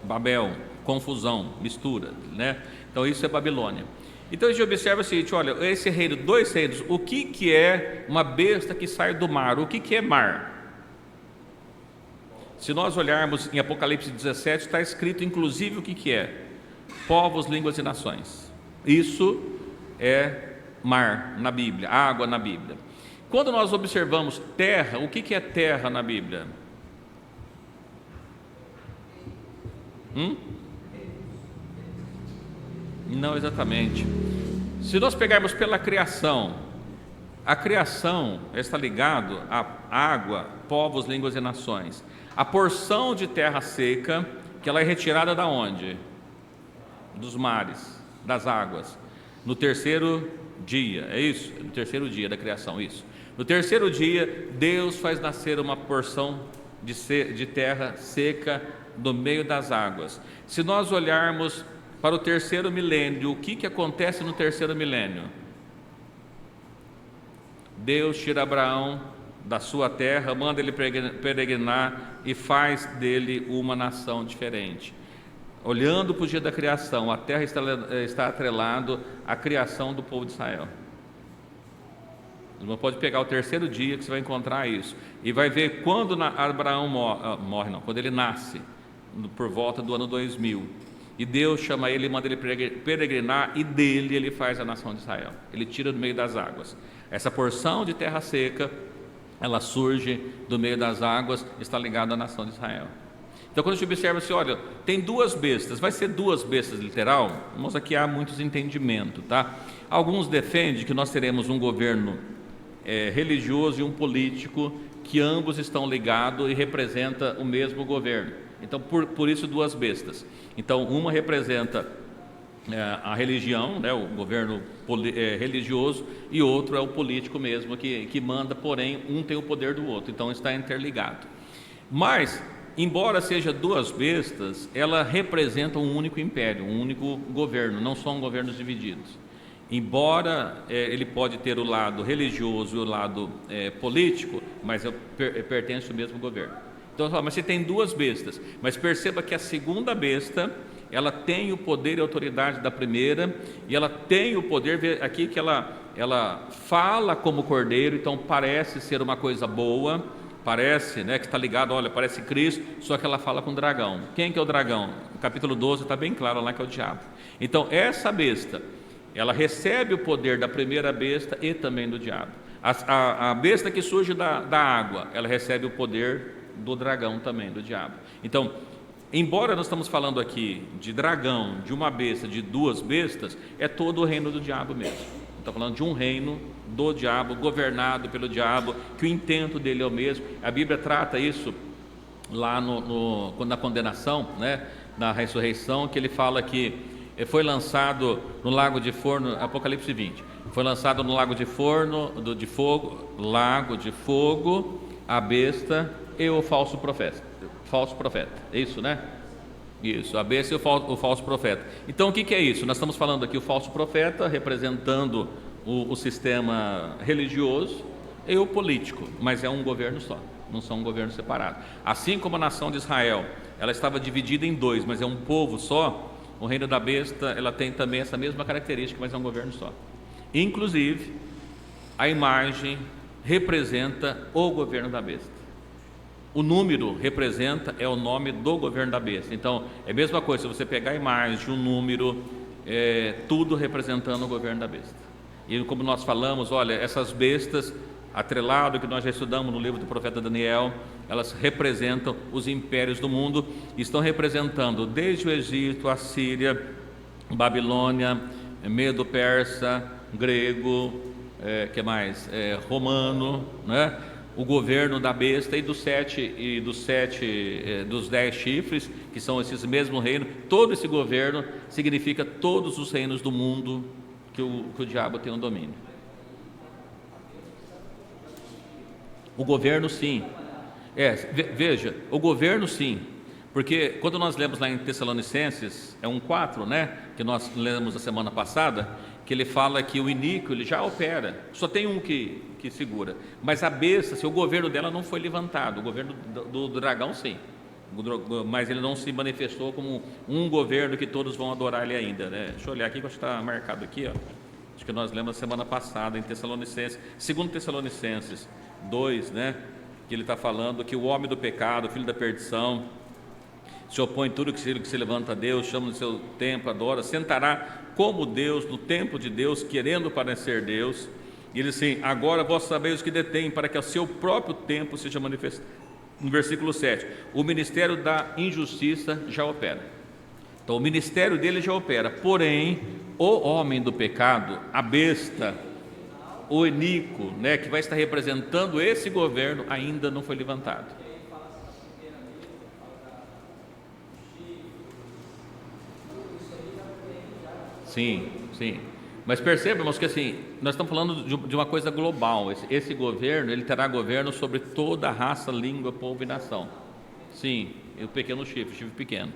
Babel, confusão, mistura, né? Então isso é Babilônia. Então a gente observa o seguinte: olha, esse reino, dois reinos, o que é uma besta que sai do mar? O que é mar? Se nós olharmos em Apocalipse 17, está escrito inclusive o que é: povos, línguas e nações. Isso é mar na Bíblia, água na Bíblia. Quando nós observamos terra, o que é terra na Bíblia? Não exatamente. Se nós pegarmos pela criação, a criação está ligado à água, povos, línguas e nações. A porção de terra seca, que ela é retirada da onde? Dos mares, das águas. No terceiro dia, é isso? No terceiro dia da criação, isso. No terceiro dia, Deus faz nascer uma porção de terra seca no meio das águas. Se nós olharmos para o terceiro milênio, o que acontece no terceiro milênio? Deus tira Abraão da sua terra, manda ele peregrinar e faz dele uma nação diferente. Olhando para o dia da criação, a terra está atrelado à criação do povo de Israel. Você pode pegar o terceiro dia que você vai encontrar isso, e vai ver quando Abraão quando ele nasce, por volta do ano 2000, e Deus chama ele e manda ele peregrinar, e dele ele faz a nação de Israel. Ele tira do meio das águas. Essa porção de terra seca, ela surge do meio das águas, está ligada à nação de Israel. Então quando a gente observa assim, olha, tem duas bestas, vai ser duas bestas literal? Mas aqui há muitos entendimentos, tá? Alguns defendem que nós teremos um governo religioso e um político, que ambos estão ligados e representam o mesmo governo. Então por isso duas bestas. Então uma representa a religião, né, o governo religioso, e outro é o político mesmo, que manda, porém um tem o poder do outro, então está interligado. Mas, embora seja duas bestas, ela representa um único império, um único governo, não são governos divididos. Embora ele pode ter o lado religioso e o lado político, mas pertence ao mesmo governo. Então, mas você tem duas bestas, mas perceba que a segunda besta, ela tem o poder e autoridade da primeira, e ela tem o poder, vê aqui que ela fala como cordeiro, então parece ser uma coisa boa, parece, né, que está ligado, olha, parece Cristo, só que ela fala com o dragão. Quem que é o dragão? No capítulo 12 está bem claro lá que é o diabo. Então essa besta, ela recebe o poder da primeira besta e também do diabo. A besta que surge da água, ela recebe o poder do dragão também, do diabo. Então, embora nós estamos falando aqui de dragão, de uma besta, de duas bestas, é todo o reino do diabo mesmo. Está falando de um reino do diabo, governado pelo diabo, que o intento dele é o mesmo. A Bíblia trata isso lá na condenação, né, na ressurreição, que ele fala que foi lançado no lago de forno, Apocalipse 20, foi lançado no lago de fogo, a besta e o falso profeta, é isso, né? Isso, a besta e o falso profeta. Então o que é isso? Nós estamos falando aqui o falso profeta representando o sistema religioso e o político, mas é um governo só, não são um governo separado. Assim como a nação de Israel, ela estava dividida em dois, mas é um povo só, o reino da besta, ela tem também essa mesma característica, mas é um governo só. Inclusive, a imagem representa o governo da besta. O número representa, é o nome do governo da besta. Então, é a mesma coisa, se você pegar a imagem, um número, tudo representando o governo da besta. E como nós falamos, olha, essas bestas, atrelado que nós já estudamos no livro do profeta Daniel, elas representam os impérios do mundo, estão representando desde o Egito, a Síria, Babilônia, Medo-Persa, grego, que mais? Romano, né? O governo da besta e dos 10 chifres, que são esses mesmos reinos. Todo esse governo significa todos os reinos do mundo que o diabo tem um domínio. O governo sim, veja, o governo sim, porque quando nós lemos lá em Tessalonicenses, 1:4, né, que nós lemos a semana passada, que ele fala que o iníquo ele já opera, só tem um que segura, mas a besta, o governo dela não foi levantado, o governo do dragão sim, mas ele não se manifestou como um governo que todos vão adorar ele ainda, né? Deixa eu olhar aqui, que acho que está marcado aqui, ó. Acho que nós lemos a semana passada em Tessalonicenses, 2 Tessalonicenses 2, né, que ele está falando que o homem do pecado, o filho da perdição, se opõe a tudo que se levanta a Deus, chama no seu templo, adora, sentará como Deus, no templo de Deus, querendo parecer Deus. E ele diz assim: agora vós sabeis o que detém, para que o seu próprio templo seja manifestado. No versículo 7, o ministério da injustiça já opera. Então o ministério dele já opera, porém o homem do pecado, a besta, o iníquo, né, que vai estar representando esse governo, ainda não foi levantado. Sim, sim. Mas perceba, irmãos, que assim, nós estamos falando de uma coisa global. Esse governo, ele terá governo sobre toda a raça, língua, povo e nação. Sim, o pequeno chifre pequeno.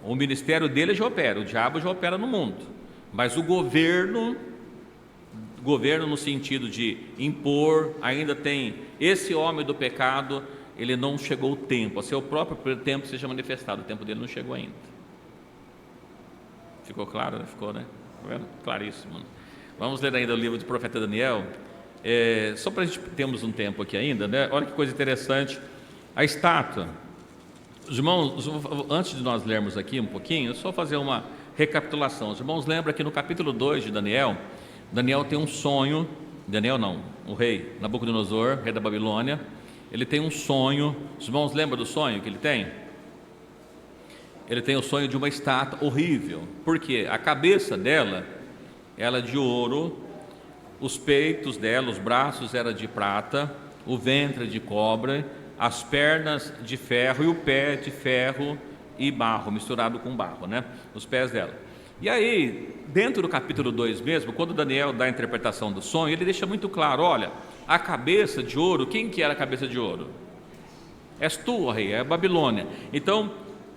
O ministério dele já opera, o diabo já opera no mundo. Mas o governo no sentido de impor, ainda tem esse homem do pecado, ele não chegou o tempo, a seu próprio tempo seja manifestado, o tempo dele não chegou ainda. Ficou claro? Ficou, né? Claríssimo. Vamos ler ainda o livro do profeta Daniel, só para a gente termos um tempo aqui ainda, né? Olha que coisa interessante, a estátua. Os irmãos, antes de nós lermos aqui um pouquinho, só fazer uma recapitulação. Os irmãos lembram que no capítulo 2 de Daniel, Daniel tem um sonho, Daniel não, o rei Nabucodonosor, rei da Babilônia, ele tem um sonho. Os irmãos lembram do sonho que ele tem? Ele tem o sonho de uma estátua horrível, porque a cabeça dela, ela é de ouro, os peitos dela, os braços eram de prata, o ventre de cobre, as pernas de ferro e o pé de ferro e barro, misturado com barro, né? Os pés dela. E aí, dentro do capítulo 2 mesmo, quando Daniel dá a interpretação do sonho, ele deixa muito claro, olha, a cabeça de ouro, quem que era a cabeça de ouro? És tu, rei, é a Babilônia. Então,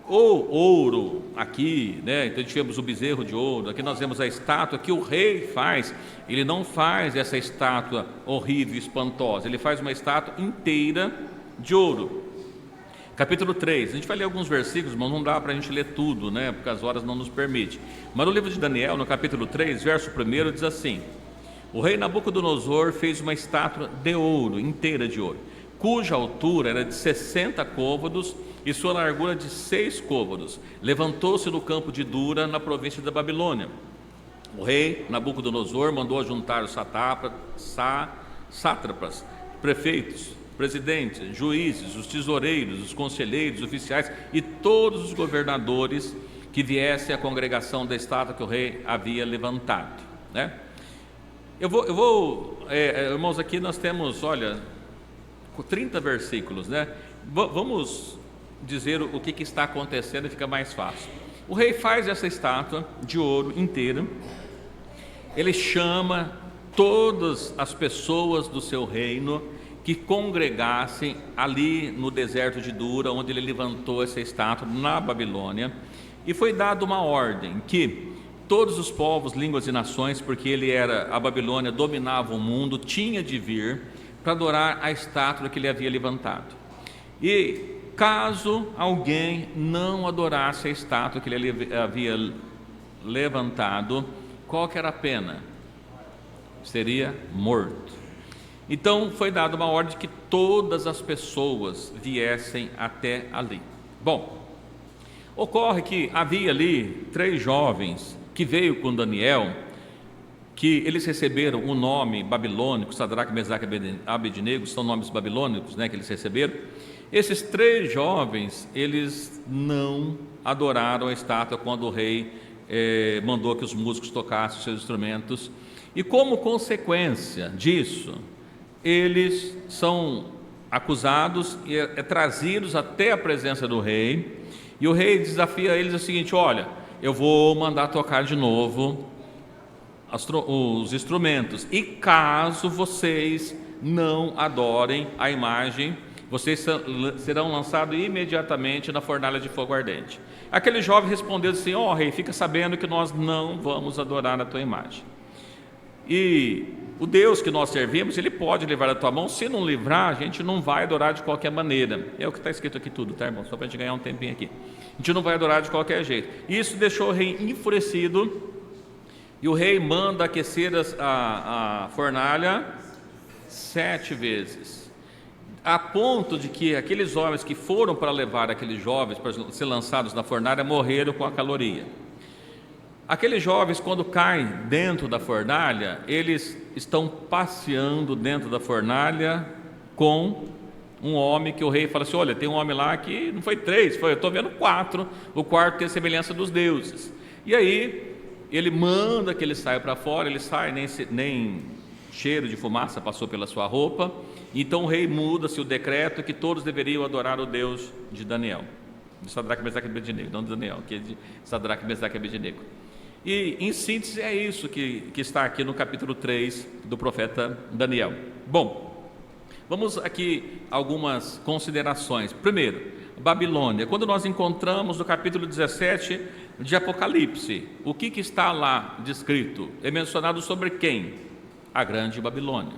o ouro aqui, né? Então tivemos o bezerro de ouro, aqui nós vemos a estátua que o rei faz. Ele não faz essa estátua horrível, espantosa, ele faz uma estátua inteira de ouro. Capítulo 3, a gente vai ler alguns versículos, mas não dá para a gente ler tudo, né? Porque as horas não nos permitem. Mas no livro de Daniel, no capítulo 3, verso 1, diz assim: o rei Nabucodonosor fez uma estátua de ouro, inteira de ouro, cuja altura era de 60 côvados e sua largura de 6 côvados. Levantou-se no campo de Dura, na província da Babilônia. O rei Nabucodonosor mandou juntar os sátrapas, prefeitos, presidentes, juízes, os tesoureiros, os conselheiros, oficiais e todos os governadores que viessem à congregação da estátua que o rei havia levantado, né? Irmãos, aqui nós temos, olha, 30 versículos, né? Vamos dizer o que está acontecendo e fica mais fácil. O rei faz essa estátua de ouro inteira, ele chama todas as pessoas do seu reino que congregassem ali no deserto de Dura, onde ele levantou essa estátua na Babilônia, e foi dada uma ordem que todos os povos, línguas e nações, porque a Babilônia dominava o mundo, tinha de vir para adorar a estátua que ele havia levantado. E caso alguém não adorasse a estátua que ele havia levantado, qual que era a pena? Seria morto. Então foi dada uma ordem de que todas as pessoas viessem até ali. Bom, ocorre que havia ali 3 jovens que veio com Daniel, que eles receberam o nome babilônico, Sadraque, Mesaque e Abednego, são nomes babilônicos, que eles receberam. Esses 3 jovens, eles não adoraram a estátua quando o rei mandou que os músicos tocassem seus instrumentos, e como consequência disso, eles são acusados e trazidos até a presença do rei, e o rei desafia eles o seguinte: olha, eu vou mandar tocar de novo os instrumentos, e caso vocês não adorem a imagem, vocês serão lançados imediatamente na fornalha de fogo ardente. Aquele jovem respondeu assim: ó rei, fica sabendo que nós não vamos adorar a tua imagem, e o Deus que nós servimos, Ele pode livrar da tua mão. Se não livrar, a gente não vai adorar de qualquer maneira. É o que está escrito aqui tudo, tá, irmão? Só para a gente ganhar um tempinho aqui. A gente não vai adorar de qualquer jeito. Isso deixou o rei enfurecido, e o rei manda aquecer a fornalha 7 vezes, a ponto de que aqueles homens que foram para levar aqueles jovens para ser lançados na fornalha morreram com a caloria. Aqueles jovens, quando caem dentro da fornalha, eles estão passeando dentro da fornalha com um homem que o rei fala assim: olha, tem um homem lá que não foi 3, eu estou vendo 4, o quarto tem a semelhança dos deuses. E aí ele manda que ele saia para fora, ele sai, nem cheiro de fumaça passou pela sua roupa. Então o rei muda-se o decreto que todos deveriam adorar o Deus de Daniel, de Sadraque, Mesaque e Abednego, não de Daniel, que é de Sadraque, Mesaque e Abednego. E em síntese é isso que está aqui no capítulo 3 do profeta Daniel. Bom, vamos aqui algumas considerações. Primeiro, Babilônia. Quando nós encontramos no capítulo 17 de Apocalipse, o que está lá descrito? É mencionado sobre quem? A grande Babilônia,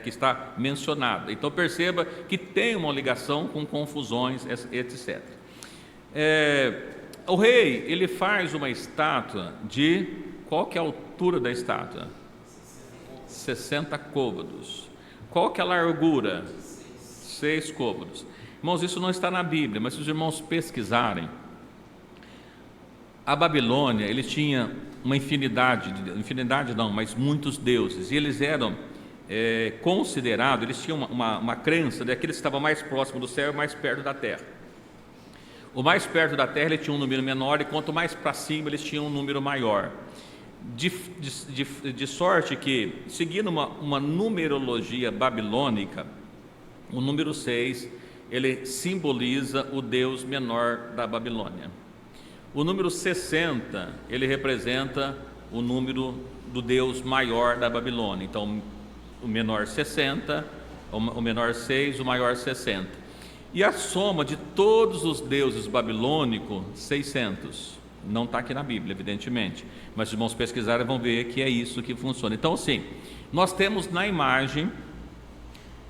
que está mencionada. Então perceba que tem uma ligação com confusões, etc. O rei, ele faz uma estátua de, qual que é a altura da estátua? 60 côvados. Qual que é a largura? 6 côvados. Irmãos, isso não está na Bíblia, mas se os irmãos pesquisarem, a Babilônia, ele tinha uma infinidade não, mas muitos deuses, e eles eram considerados, eles tinham uma crença de que eles estavam mais próximos do céu e mais perto da terra. O mais perto da terra ele tinha um número menor, e quanto mais para cima eles tinham um número maior. De sorte que, seguindo uma numerologia babilônica, o número 6, ele simboliza o Deus menor da Babilônia. O número 60, ele representa o número do Deus maior da Babilônia. Então, o menor 60, o menor 6, o maior 60. E a soma de todos os deuses babilônicos, 600. Não está aqui na Bíblia, evidentemente, mas os irmãos pesquisarem vão ver que é isso que funciona. Então, sim, nós temos na imagem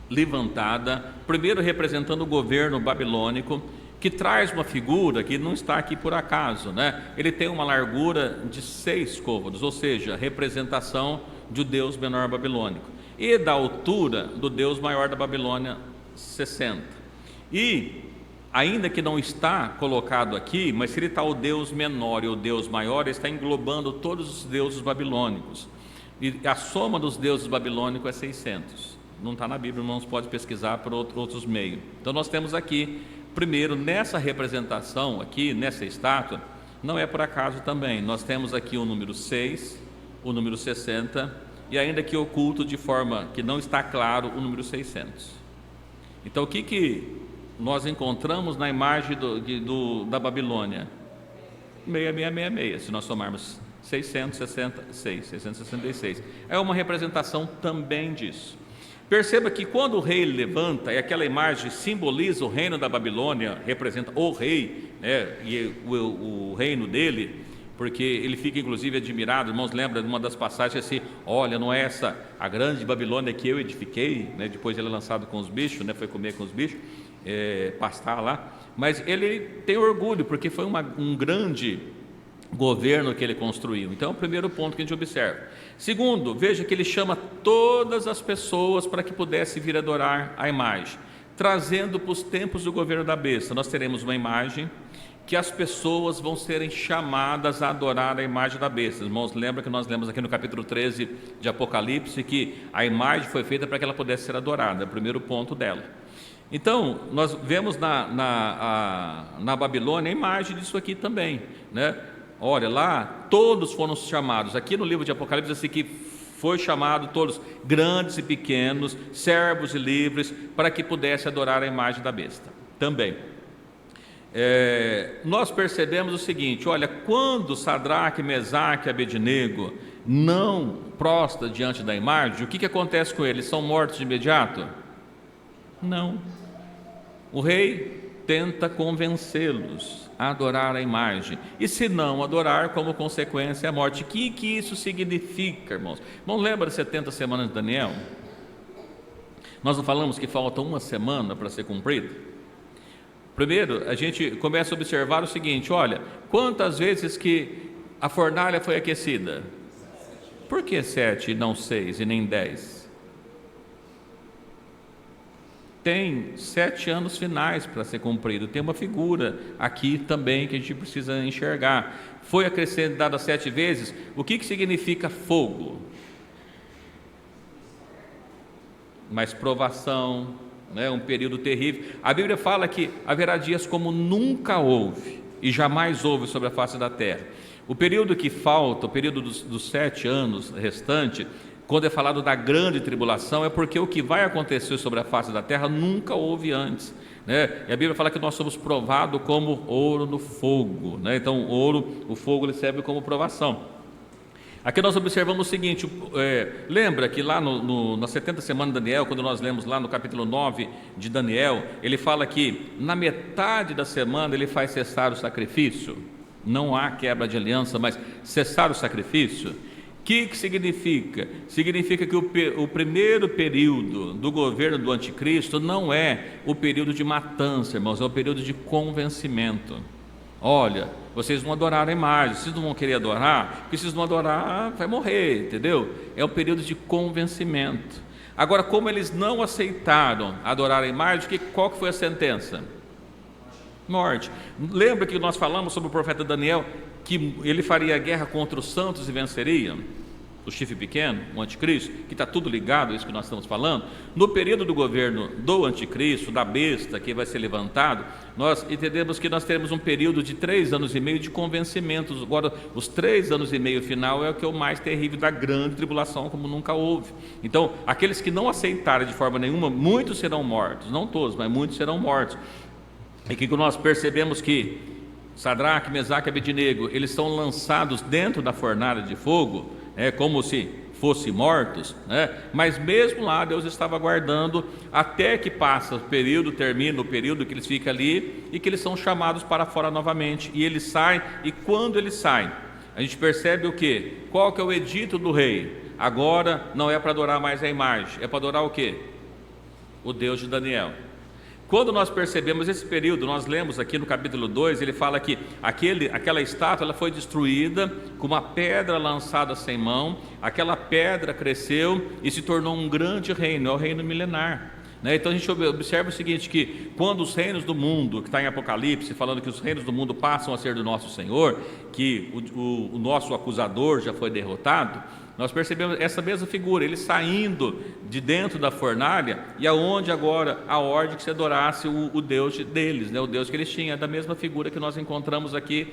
levantada, primeiro representando o governo babilônico, que traz uma figura que não está aqui por acaso, Ele tem uma largura de 6 côvados, ou seja, representação do Deus menor babilônico, e da altura do Deus maior da Babilônia, 60. E, ainda que não está colocado aqui, mas se ele está o Deus menor e o Deus maior, ele está englobando todos os deuses babilônicos. E a soma dos deuses babilônicos é 600. Não está na Bíblia, irmãos, pode pesquisar por outros meios. Então nós temos aqui, primeiro, nessa representação, aqui nessa estátua, não é por acaso também, nós temos aqui o número 6, o número 60, e ainda que oculto de forma que não está claro o número 600. Então o que nós encontramos na imagem da Babilônia? 6666, se nós somarmos 666. É uma representação também disso. Perceba que quando o rei levanta, e aquela imagem simboliza o reino da Babilônia, representa o rei, e o reino dele, porque ele fica inclusive admirado. Irmãos, lembra de uma das passagens assim: olha, não é essa a grande Babilônia que eu edifiquei, né? Depois ele é lançado com os bichos, né? Foi comer com os bichos, pastar lá, mas ele tem orgulho, porque foi um grande governo que ele construiu. Então é o primeiro ponto que a gente observa. Segundo, veja que ele chama todas as pessoas para que pudesse vir adorar a imagem, trazendo para os tempos do governo da besta. Nós teremos uma imagem que as pessoas vão serem chamadas a adorar a imagem da besta. Irmãos, lembra que nós lemos aqui no capítulo 13 de Apocalipse que a imagem foi feita para que ela pudesse ser adorada, é o primeiro ponto dela. Então, nós vemos na Babilônia a imagem disso aqui também, né? Olha, lá todos foram chamados. Aqui no livro de Apocalipse diz assim que foi chamado todos, grandes e pequenos, servos e livres, para que pudesse adorar a imagem da besta também. Nós percebemos o seguinte: olha, quando Sadraque, Mesaque e Abednego não prostam diante da imagem, o que acontece com eles? São mortos de imediato? Não. O rei tenta convencê-los a adorar a imagem, e se não adorar, como consequência, a morte. O que isso significa, irmãos? Não lembra das 70 semanas de Daniel? Nós não falamos que falta uma semana para ser cumprido? Primeiro, a gente começa a observar o seguinte: olha, quantas vezes que a fornalha foi aquecida? Por que 7 e não 6 e nem 10? Tem 7 anos finais para ser cumprido. Tem uma figura aqui também que a gente precisa enxergar. Foi acrescentada 7 vezes. O que significa fogo? Mais provação, né? Um período terrível. A Bíblia fala que haverá dias como nunca houve e jamais houve sobre a face da terra. O período que falta, o período dos 7 anos restantes, quando é falado da grande tribulação, é porque o que vai acontecer sobre a face da terra nunca houve antes, né? E a Bíblia fala que nós somos provados como ouro no fogo, né? Então o fogo ele serve como provação. Aqui nós observamos o seguinte: lembra que lá na 70 semana de Daniel, quando nós lemos lá no capítulo 9 de Daniel, ele fala que na metade da semana ele faz cessar o sacrifício. Não há quebra de aliança, mas cessar o sacrifício. O que significa? Significa que o primeiro período do governo do anticristo não é o período de matança, irmãos, é o período de convencimento. Olha, vocês vão adorar a imagem, vocês não vão querer adorar, porque se vocês não adorar, vai morrer, entendeu? É o período de convencimento. Agora, como eles não aceitaram adorar a imagem, qual que foi a sentença? Morte. Lembra que nós falamos sobre o profeta Daniel, que ele faria guerra contra os santos e venceria? O chifre pequeno, o anticristo, que está tudo ligado a isso que nós estamos falando. No período do governo do anticristo, da besta que vai ser levantado, nós entendemos que nós teremos um período de 3 anos e meio de convencimentos. Agora, os 3 anos e meio final é o que é o mais terrível da grande tribulação, como nunca houve. Então, aqueles que não aceitarem de forma nenhuma, muitos serão mortos, não todos, mas muitos serão mortos. E que nós percebemos que Sadraque, Mesaque e Abednego, eles são lançados dentro da fornalha de fogo, como se fossem mortos, né? Mas mesmo lá Deus estava aguardando até que passa o período, termina o período que eles ficam ali e que eles são chamados para fora novamente, e eles saem. E quando eles saem, a gente percebe o quê? Qual que é o edito do rei? Agora não é para adorar mais a imagem, é para adorar o quê? O Deus de Daniel. Quando nós percebemos esse período, nós lemos aqui no capítulo 2, ele fala que aquela estátua ela foi destruída com uma pedra lançada sem mão. Aquela pedra cresceu e se tornou um grande reino, é o reino milenar, né? Então a gente observa o seguinte, que quando os reinos do mundo, que está em Apocalipse, falando que os reinos do mundo passam a ser do nosso Senhor, que o nosso acusador já foi derrotado, nós percebemos essa mesma figura, ele saindo de dentro da fornalha, e aonde agora a ordem que se adorasse o Deus deles, né? O Deus que eles tinham, é da mesma figura que nós encontramos aqui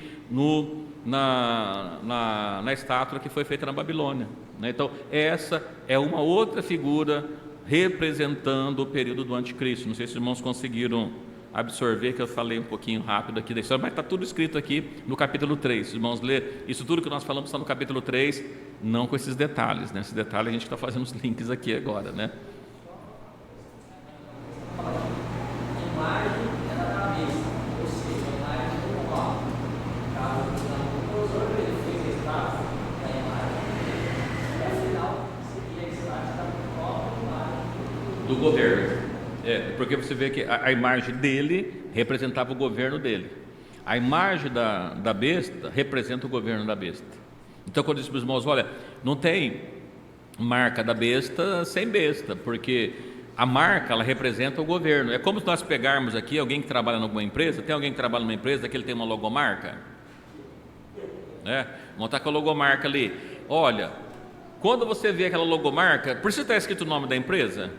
na estátua que foi feita na Babilônia, né? Então essa é uma outra figura representando o período do anticristo. Não sei se os irmãos conseguiram absorver, que eu falei um pouquinho rápido aqui da história, mas está tudo escrito aqui no capítulo 3. Os irmãos ler, isso tudo que nós falamos está no capítulo 3, não com esses detalhes, né? Esse detalhe a gente está fazendo os links aqui agora, né? A imagem era da besta, ou seja, a imagem do mal. O Nabucodonosor, ele do governo. Porque você vê que a imagem dele representava o governo dele. A imagem da besta representa o governo da besta. Então, quando eu disse para os irmãos, olha, não tem marca da besta sem besta, porque a marca, ela representa o governo. É como se nós pegarmos aqui alguém que trabalha em alguma empresa. Tem alguém que trabalha numa empresa que ele tem uma logomarca? Vamos estar com a logomarca ali. Olha, quando você vê aquela logomarca, por isso está escrito o nome da empresa?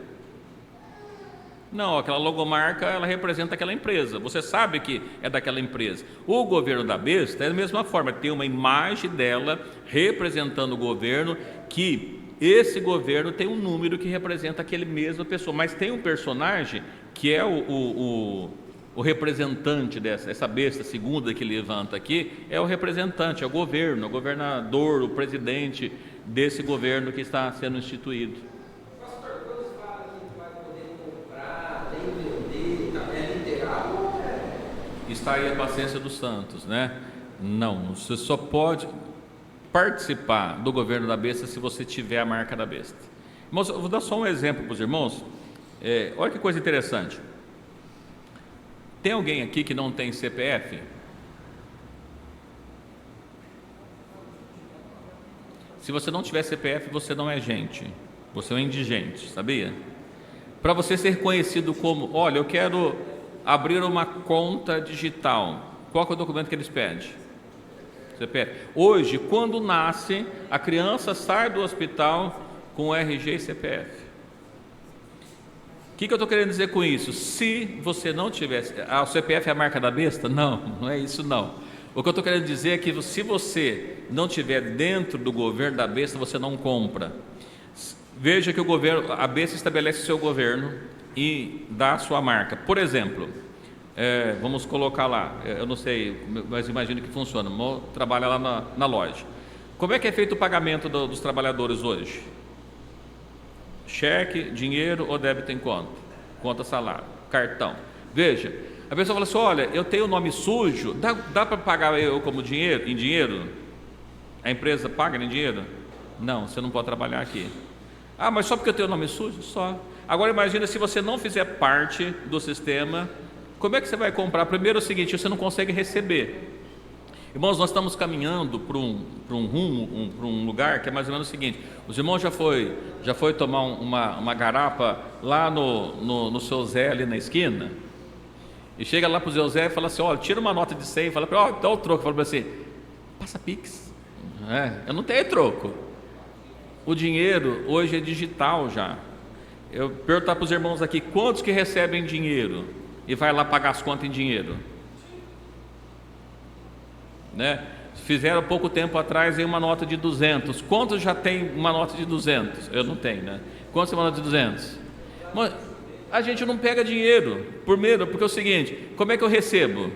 Não, aquela logomarca, ela representa aquela empresa. Você sabe que é daquela empresa. O governo da besta é da mesma forma, tem uma imagem dela representando o governo, que esse governo tem um número que representa aquele mesma pessoa, mas tem um personagem que é o representante essa besta segunda que ele levanta aqui, é o representante, é o governo, o governador, o presidente desse governo que está sendo instituído. Pastor, quando fala que vai poder comprar, nem vender, é literal? Está aí a paciência dos santos, né? Não, você só pode participar do governo da besta se você tiver a marca da besta. Irmãos, eu vou dar só um exemplo para os irmãos. Olha que coisa interessante. Tem alguém aqui que não tem CPF? Se você não tiver CPF, você não é gente, você é um indigente, sabia? Para você ser conhecido como, olha, eu quero abrir uma conta digital, qual que é o documento que eles pedem? CPF. Hoje, quando nasce, a criança sai do hospital com RG e CPF. O que eu estou querendo dizer com isso? Se você não tivesse... o CPF é a marca da besta? Não é isso não. O que eu estou querendo dizer é que se você não estiver dentro do governo da besta, você não compra. Veja que a besta estabelece o seu governo e dá a sua marca. Por exemplo, vamos colocar lá, eu não sei, mas imagino que funciona, trabalha lá na loja. Como é que é feito o pagamento dos trabalhadores hoje? Cheque, dinheiro ou débito em conta? Conta salário, cartão. Veja, a pessoa fala assim, olha, eu tenho o nome sujo, dá para pagar eu como dinheiro, em dinheiro? A empresa paga em dinheiro? Não, você não pode trabalhar aqui. Ah, mas só porque eu tenho o nome sujo? Só. Agora imagina se você não fizer parte do sistema, como é que você vai comprar? Primeiro é o seguinte, você não consegue receber. Irmãos, nós estamos caminhando para um lugar que é mais ou menos o seguinte, os irmãos já foi tomar uma garapa lá no seu Zé ali na esquina, e chega lá para o seu Zé e fala assim, olha, tira uma nota de 100, fala para ele, dá o troco, fala para você, passa Pix, eu não tenho troco, o dinheiro hoje é digital já. Eu perguntar para os irmãos aqui, quantos que recebem dinheiro e vai lá pagar as contas em dinheiro? Fizeram pouco tempo atrás uma nota de 200. Quantos já tem uma nota de 200? Eu não tenho, né? Quantos tem uma nota de 200? Mas a gente não pega dinheiro por medo, porque é o seguinte, como é que eu recebo?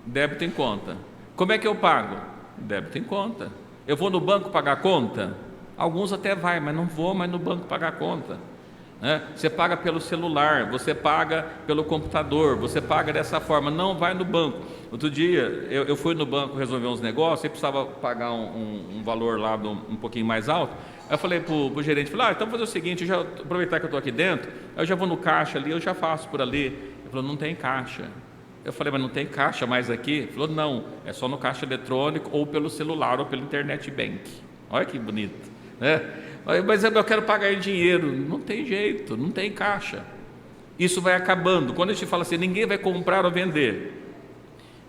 Débito em conta. Como é que eu pago? Débito em conta. Eu vou no banco pagar conta? Alguns até vai, mas não vou mais no banco pagar conta. Você paga pelo celular, você paga pelo computador, você paga dessa forma, não vai no banco. Outro dia eu fui no banco resolver uns negócios e precisava pagar um valor lá um pouquinho mais alto. Aí eu falei para o gerente, então vou fazer o seguinte, aproveitar que eu estou aqui dentro, eu já vou no caixa ali, eu já faço por ali. Ele falou, não tem caixa. Eu falei, mas não tem caixa mais aqui? Ele falou, não, é só no caixa eletrônico ou pelo celular ou pelo internet bank. Olha que bonito, né? Mas eu quero pagar em dinheiro. Não tem jeito, não tem caixa. Isso vai acabando. Quando a gente fala assim, ninguém vai comprar ou vender.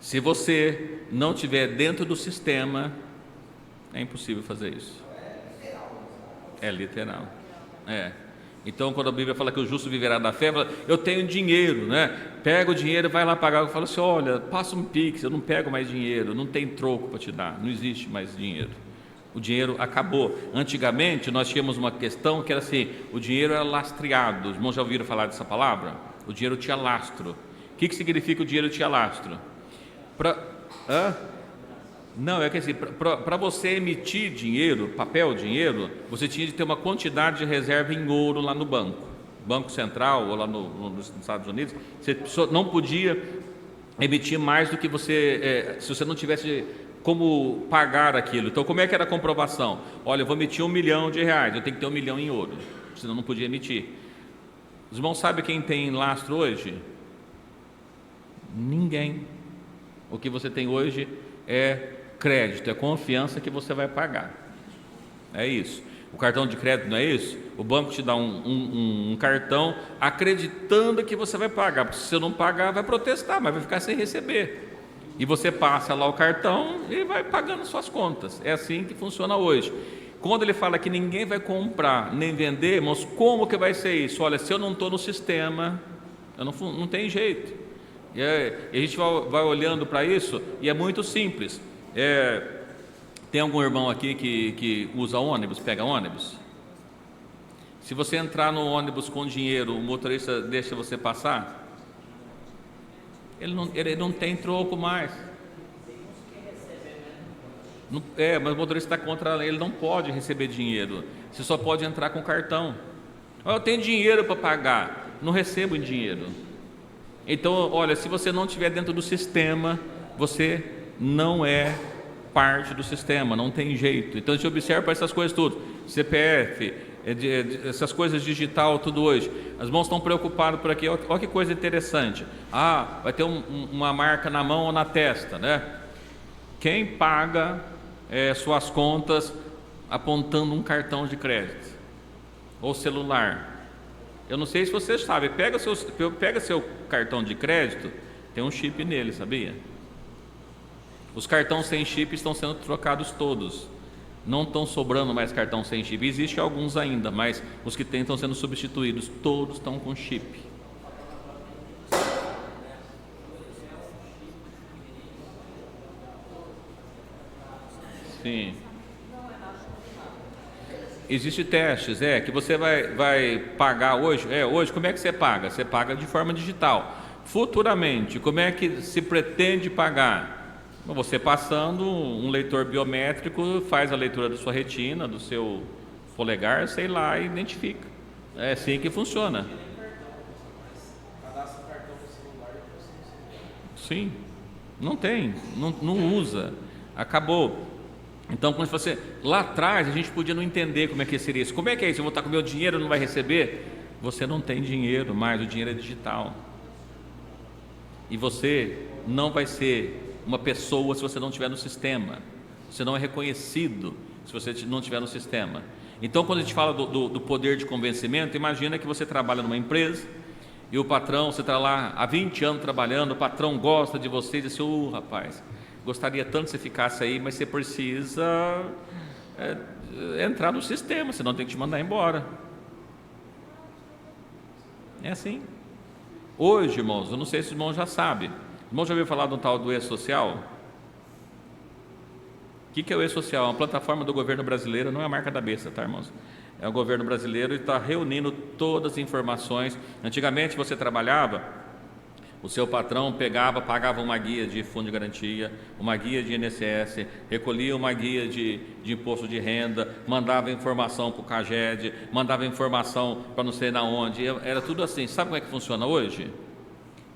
Se você não estiver dentro do sistema, é impossível fazer isso. É literal. Então, quando a Bíblia fala que o justo viverá da fé, fala, eu tenho dinheiro, pega o dinheiro e vai lá pagar. Eu falo assim, olha, passa um Pix, eu não pego mais dinheiro, não tem troco para te dar, não existe mais dinheiro. O dinheiro acabou. Antigamente nós tínhamos uma questão que era assim, o dinheiro era lastreado. Os irmãos já ouviram falar dessa palavra? O dinheiro tinha lastro. O que significa o dinheiro tinha lastro? Não, é que assim, para você emitir dinheiro, papel dinheiro, você tinha de ter uma quantidade de reserva em ouro lá no Banco Central, ou lá nos Estados Unidos. Você não podia emitir mais do que você, se você não tivesse como pagar aquilo. Então, como é que era a comprovação? Olha, eu vou emitir R$1 milhão, eu tenho que ter R$1 milhão em ouro, senão não podia emitir. Os irmãos sabem quem tem lastro hoje? Ninguém. O que você tem hoje é crédito, é confiança que você vai pagar. É isso. O cartão de crédito não é isso? O banco te dá um cartão acreditando que você vai pagar, porque se você não pagar vai protestar, mas vai ficar sem receber. E você passa lá o cartão e vai pagando suas contas. É assim que funciona hoje. Quando ele fala que ninguém vai comprar nem vender, irmãos, como que vai ser isso? Olha, se eu não estou no sistema, não tem jeito. E a gente vai olhando para isso e é muito simples. Tem algum irmão aqui que usa ônibus, pega ônibus? Se você entrar no ônibus com dinheiro, o motorista deixa você passar? Ele não tem troco mais. Mas o motorista está contra a lei, ele não pode receber dinheiro. Você só pode entrar com cartão. Eu tenho dinheiro para pagar, não recebo em dinheiro. Então, olha, se você não estiver dentro do sistema, você não é parte do sistema, não tem jeito. Então a gente observa para essas coisas tudo, CPF, essas coisas digital, tudo hoje. As mãos estão preocupadas por aqui. Olha que coisa interessante. Vai ter uma marca na mão ou na testa, né? Quem paga suas contas apontando um cartão de crédito ou celular? Eu não sei se você sabe, pega seu cartão de crédito, tem um chip nele, sabia? Os cartões sem chip estão sendo trocados todos. Não estão sobrando mais cartão sem chip. Existem alguns ainda, mas os que tem estão sendo substituídos. Todos estão com chip. Sim. Existem testes, que você vai pagar hoje. Hoje, como é que você paga? Você paga de forma digital. Futuramente, como é que se pretende pagar? Você passando um leitor biométrico, faz a leitura da sua retina, do seu polegar, sei lá, e identifica. É assim que funciona. Sim, não tem, não usa, acabou. Então, como você, lá atrás a gente podia não entender como é que seria isso. Como é que é isso? Eu vou estar com meu dinheiro, não vai receber? Você não tem dinheiro mais, o dinheiro é digital. E você não vai ser uma pessoa se você não estiver no sistema. Você não é reconhecido se você não estiver no sistema. Então, quando a gente fala do poder de convencimento, imagina que você trabalha numa empresa e o patrão, você está lá há 20 anos trabalhando, o patrão gosta de você e diz assim: rapaz, gostaria tanto que você ficasse aí, mas você precisa entrar no sistema, senão tem que te mandar embora. É assim. Hoje, irmãos, eu não sei se os irmãos já sabem. O irmão já ouviu falar de um tal do E-Social? O que é o E-Social? É uma plataforma do governo brasileiro, não é a marca da besta, tá, irmãos? É o governo brasileiro e está reunindo todas as informações. Antigamente você trabalhava, o seu patrão pagava uma guia de fundo de garantia, uma guia de INSS, recolhia uma guia de imposto de renda, mandava informação para o CAGED, mandava informação para não sei na onde, era tudo assim. Sabe como é que funciona hoje?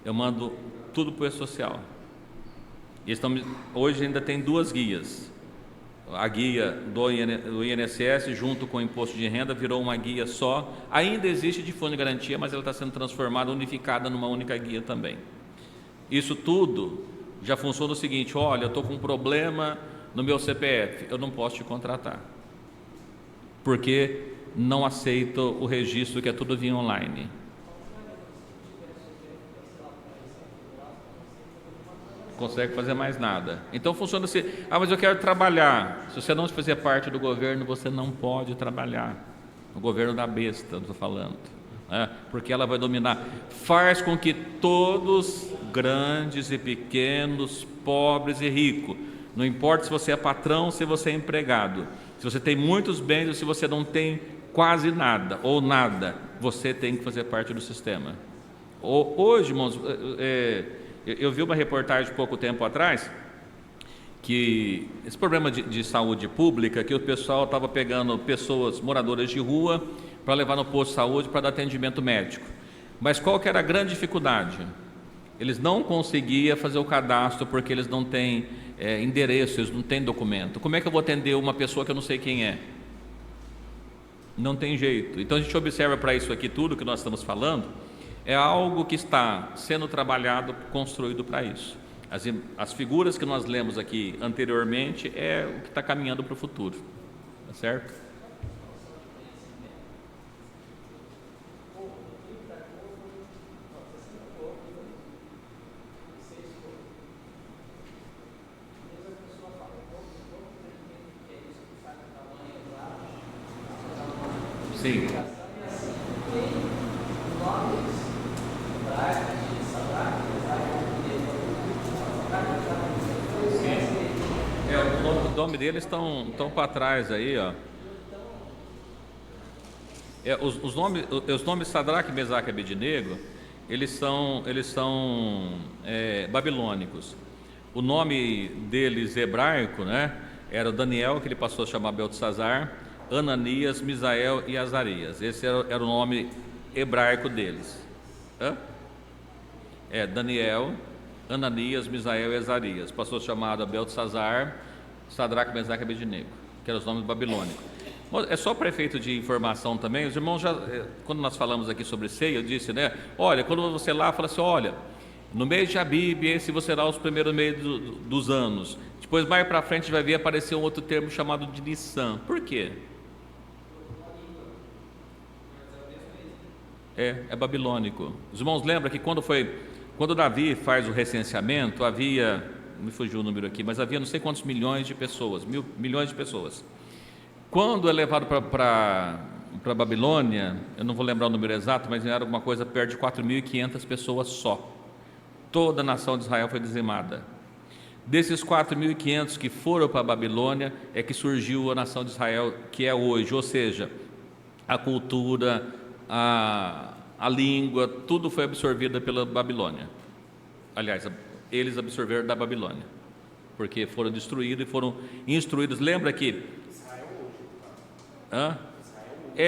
Eu mando tudo para o E-Social. Hoje ainda tem duas guias. A guia do INSS junto com o imposto de renda virou uma guia só. Ainda existe de fundo de garantia, mas ela está sendo transformada, unificada numa única guia também. Isso tudo já funciona o seguinte: olha, eu estou com um problema no meu CPF, eu não posso te contratar, porque não aceito o registro, que é tudo via online. Consegue fazer mais nada. Então funciona assim: mas eu quero trabalhar. Se você não fizer parte do governo, você não pode trabalhar. O governo da besta, estou falando, porque ela vai dominar. Faz com que todos, grandes e pequenos, pobres e ricos, não importa se você é patrão ou se você é empregado, se você tem muitos bens ou se você não tem quase nada ou nada, você tem que fazer parte do sistema. Hoje, irmãos, eu vi uma reportagem pouco tempo atrás que esse problema de saúde pública, que o pessoal estava pegando pessoas moradoras de rua para levar no posto de saúde para dar atendimento médico. Mas qual que era a grande dificuldade? Eles não conseguiam fazer o cadastro porque eles não têm endereço, eles não têm documento. Como é que eu vou atender uma pessoa que eu não sei quem é? Não tem jeito. Então a gente observa para isso aqui, tudo que nós estamos falando, é algo que está sendo trabalhado, construído para isso. As figuras que nós lemos aqui anteriormente é o que está caminhando para o futuro, tá certo? Sim. O nome deles estão para trás aí, ó. Os nomes Sadraque, Mesaque e Abednego, eles são babilônicos. O nome deles hebraico, né, era o Daniel, que ele passou a chamar Beltesazar, Ananias, Misael e Azarias. Esse era o nome hebraico deles. Daniel, Ananias, Misael e Azarias. Passou a chamar Beltesazar, Sadraque, Mesaque e Abednego, que eram os nomes babilônicos. É só para efeito de informação também. Os irmãos quando nós falamos aqui sobre ceia, eu disse, né? Olha, quando você lá fala assim, olha, no mês de Abib, esse você será os primeiros meses dos anos. Depois mais para frente vai ver aparecer um outro termo chamado de Nissan. Por quê? É babilônico. Os irmãos lembram que quando Davi faz o recenseamento, havia, me fugiu o número aqui, mas havia não sei quantos milhões de pessoas, milhões de pessoas. Quando é levado para Babilônia, eu não vou lembrar o número exato, mas era alguma coisa perto de 4.500 pessoas só. Toda a nação de Israel foi dizimada. Desses 4.500 que foram para a Babilônia, é que surgiu a nação de Israel que é hoje, ou seja, a cultura, a língua, tudo foi absorvido pela Babilônia. Aliás, eles absorveram da Babilônia, porque foram destruídos e foram instruídos. Lembra que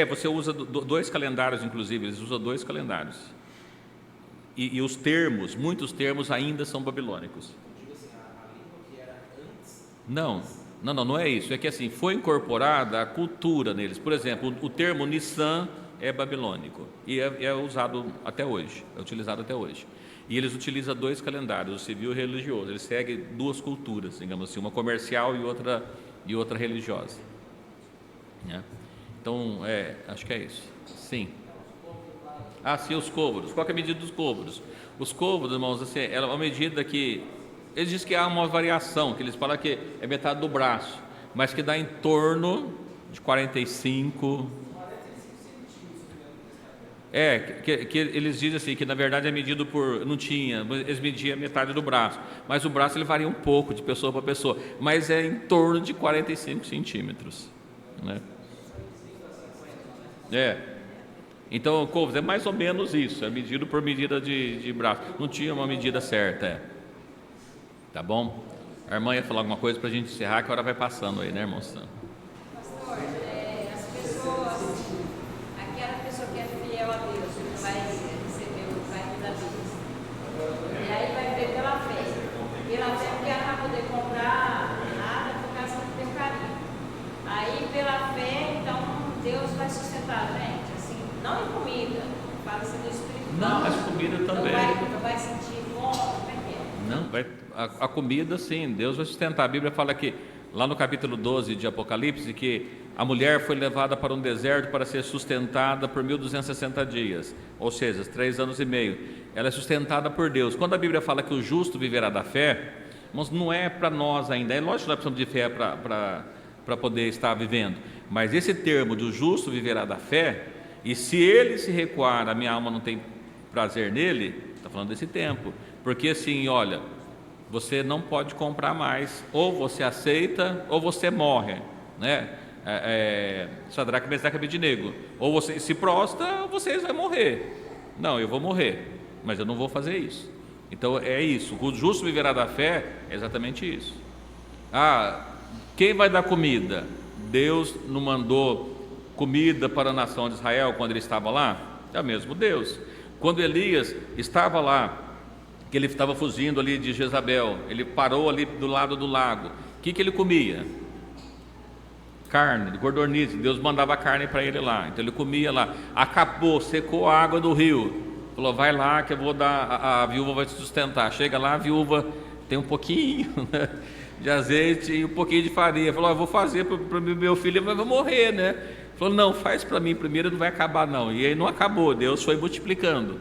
você usa dois calendários, inclusive, eles usam dois calendários. E os termos, muitos termos ainda são babilônicos. Não é isso. É que assim, foi incorporada a cultura neles. Por exemplo, o termo Nissan é babilônico e é usado até hoje, é utilizado até hoje. E eles utilizam dois calendários, o civil e o religioso. Eles seguem duas culturas, digamos assim, uma comercial e outra religiosa. Então, acho que é isso. Sim. Sim, os côvados. Qual que é a medida dos côvados? Os côvados, irmãos, assim, é uma medida que eles dizem que há uma variação, que eles falam que é metade do braço, mas que dá em torno de 45. Que eles dizem assim, que na verdade é medido por, não tinha, eles mediam metade do braço, mas o braço ele varia um pouco de pessoa para pessoa, mas é em torno de 45 centímetros, né? Então, côvados é mais ou menos isso, é medido por medida de braço, não tinha uma medida certa, tá bom? A irmã ia falar alguma coisa para a gente encerrar, que a hora vai passando aí, né, irmão? Pastor, as pessoas, aquela pessoa que é fiel a Deus, que vai receber o reino da vida, e aí vai ver pela fé, porque ela não vai poder comprar nada por causa que tem um carinho. Aí pela fé, então Deus vai sustentar a gente, assim, não em comida, fala-se do Espírito. Não, mas comida também. Não vai sentir fome, como é que é? Não, a comida sim, Deus vai sustentar. A Bíblia fala que, lá no capítulo 12 de Apocalipse, que a mulher foi levada para um deserto para ser sustentada por 1260 dias, ou seja, 3 anos e meio. Ela é sustentada por Deus. Quando a Bíblia fala que o justo viverá da fé, mas não é para nós ainda. É lógico que nós precisamos de fé para poder estar vivendo, mas esse termo do justo viverá da fé, e se ele se recuar, a minha alma não tem prazer nele, está falando desse tempo, porque assim, olha, você não pode comprar mais, ou você aceita ou você morre, né? Sadraque, Mesaque e Abednego, ou você se prostra ou você vai morrer. Não, eu vou morrer, mas eu não vou fazer isso. Então é isso, o justo viverá da fé, é exatamente isso. Quem vai dar comida? Deus não mandou comida para a nação de Israel quando ele estava lá? É o mesmo Deus. Quando Elias estava lá, que ele estava fugindo ali de Jezabel, ele parou ali do lado do lago, o que ele comia? carne, de codorniz. Deus mandava carne para ele lá, então ele comia lá. Acabou, secou a água do rio. Falou, vai lá que eu vou dar, a viúva vai te sustentar. Chega lá, a viúva tem um pouquinho, né, de azeite e um pouquinho de farinha. Falou, eu vou fazer para meu filho, mas vai morrer, né? Falou, não, faz para mim primeiro, não vai acabar não. E aí não acabou, Deus foi multiplicando.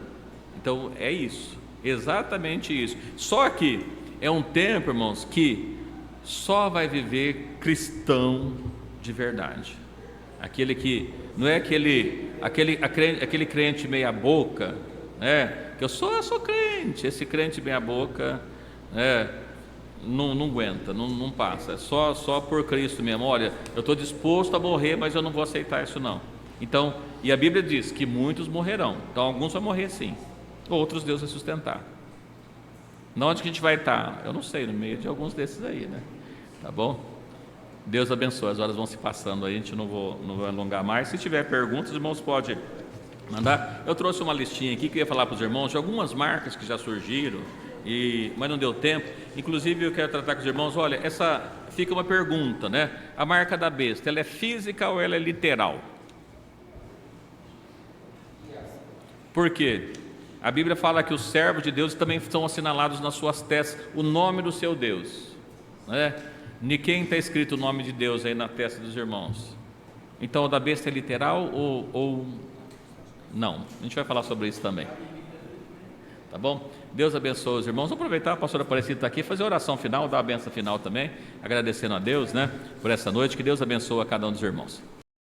Então é isso, exatamente isso. Só que é um tempo, irmãos, que só vai viver cristão de verdade. Aquele que não é aquele crente meia boca, né? Que eu sou crente. Esse crente meia boca, não aguenta, não passa. É só por Cristo mesmo. Olha, eu estou disposto a morrer, mas eu não vou aceitar isso não. Então, e a Bíblia diz que muitos morrerão. Então alguns vão morrer sim, outros Deus vai sustentar. Onde que a gente vai estar? Eu não sei, no meio de alguns desses aí, né? Tá bom? Deus abençoe, as horas vão se passando aí, a gente não vai alongar mais. Se tiver perguntas, os irmãos podem mandar. Eu trouxe uma listinha aqui que eu ia falar para os irmãos de algumas marcas que já surgiram, mas não deu tempo. Inclusive eu quero tratar com os irmãos, olha, fica uma pergunta, né? A marca da besta, ela é física ou ela é literal? Por quê? A Bíblia fala que os servos de Deus também são assinalados nas suas testas o nome do seu Deus, né? De quem está escrito o nome de Deus aí na testa dos irmãos? Então o da besta é literal ou não? A gente vai falar sobre isso também, tá bom? Deus abençoe os irmãos. Vou aproveitar, a pastora Aparecida está aqui, fazer a oração final, dar a benção final também, agradecendo a Deus, né, por essa noite. Que Deus abençoe a cada um dos irmãos.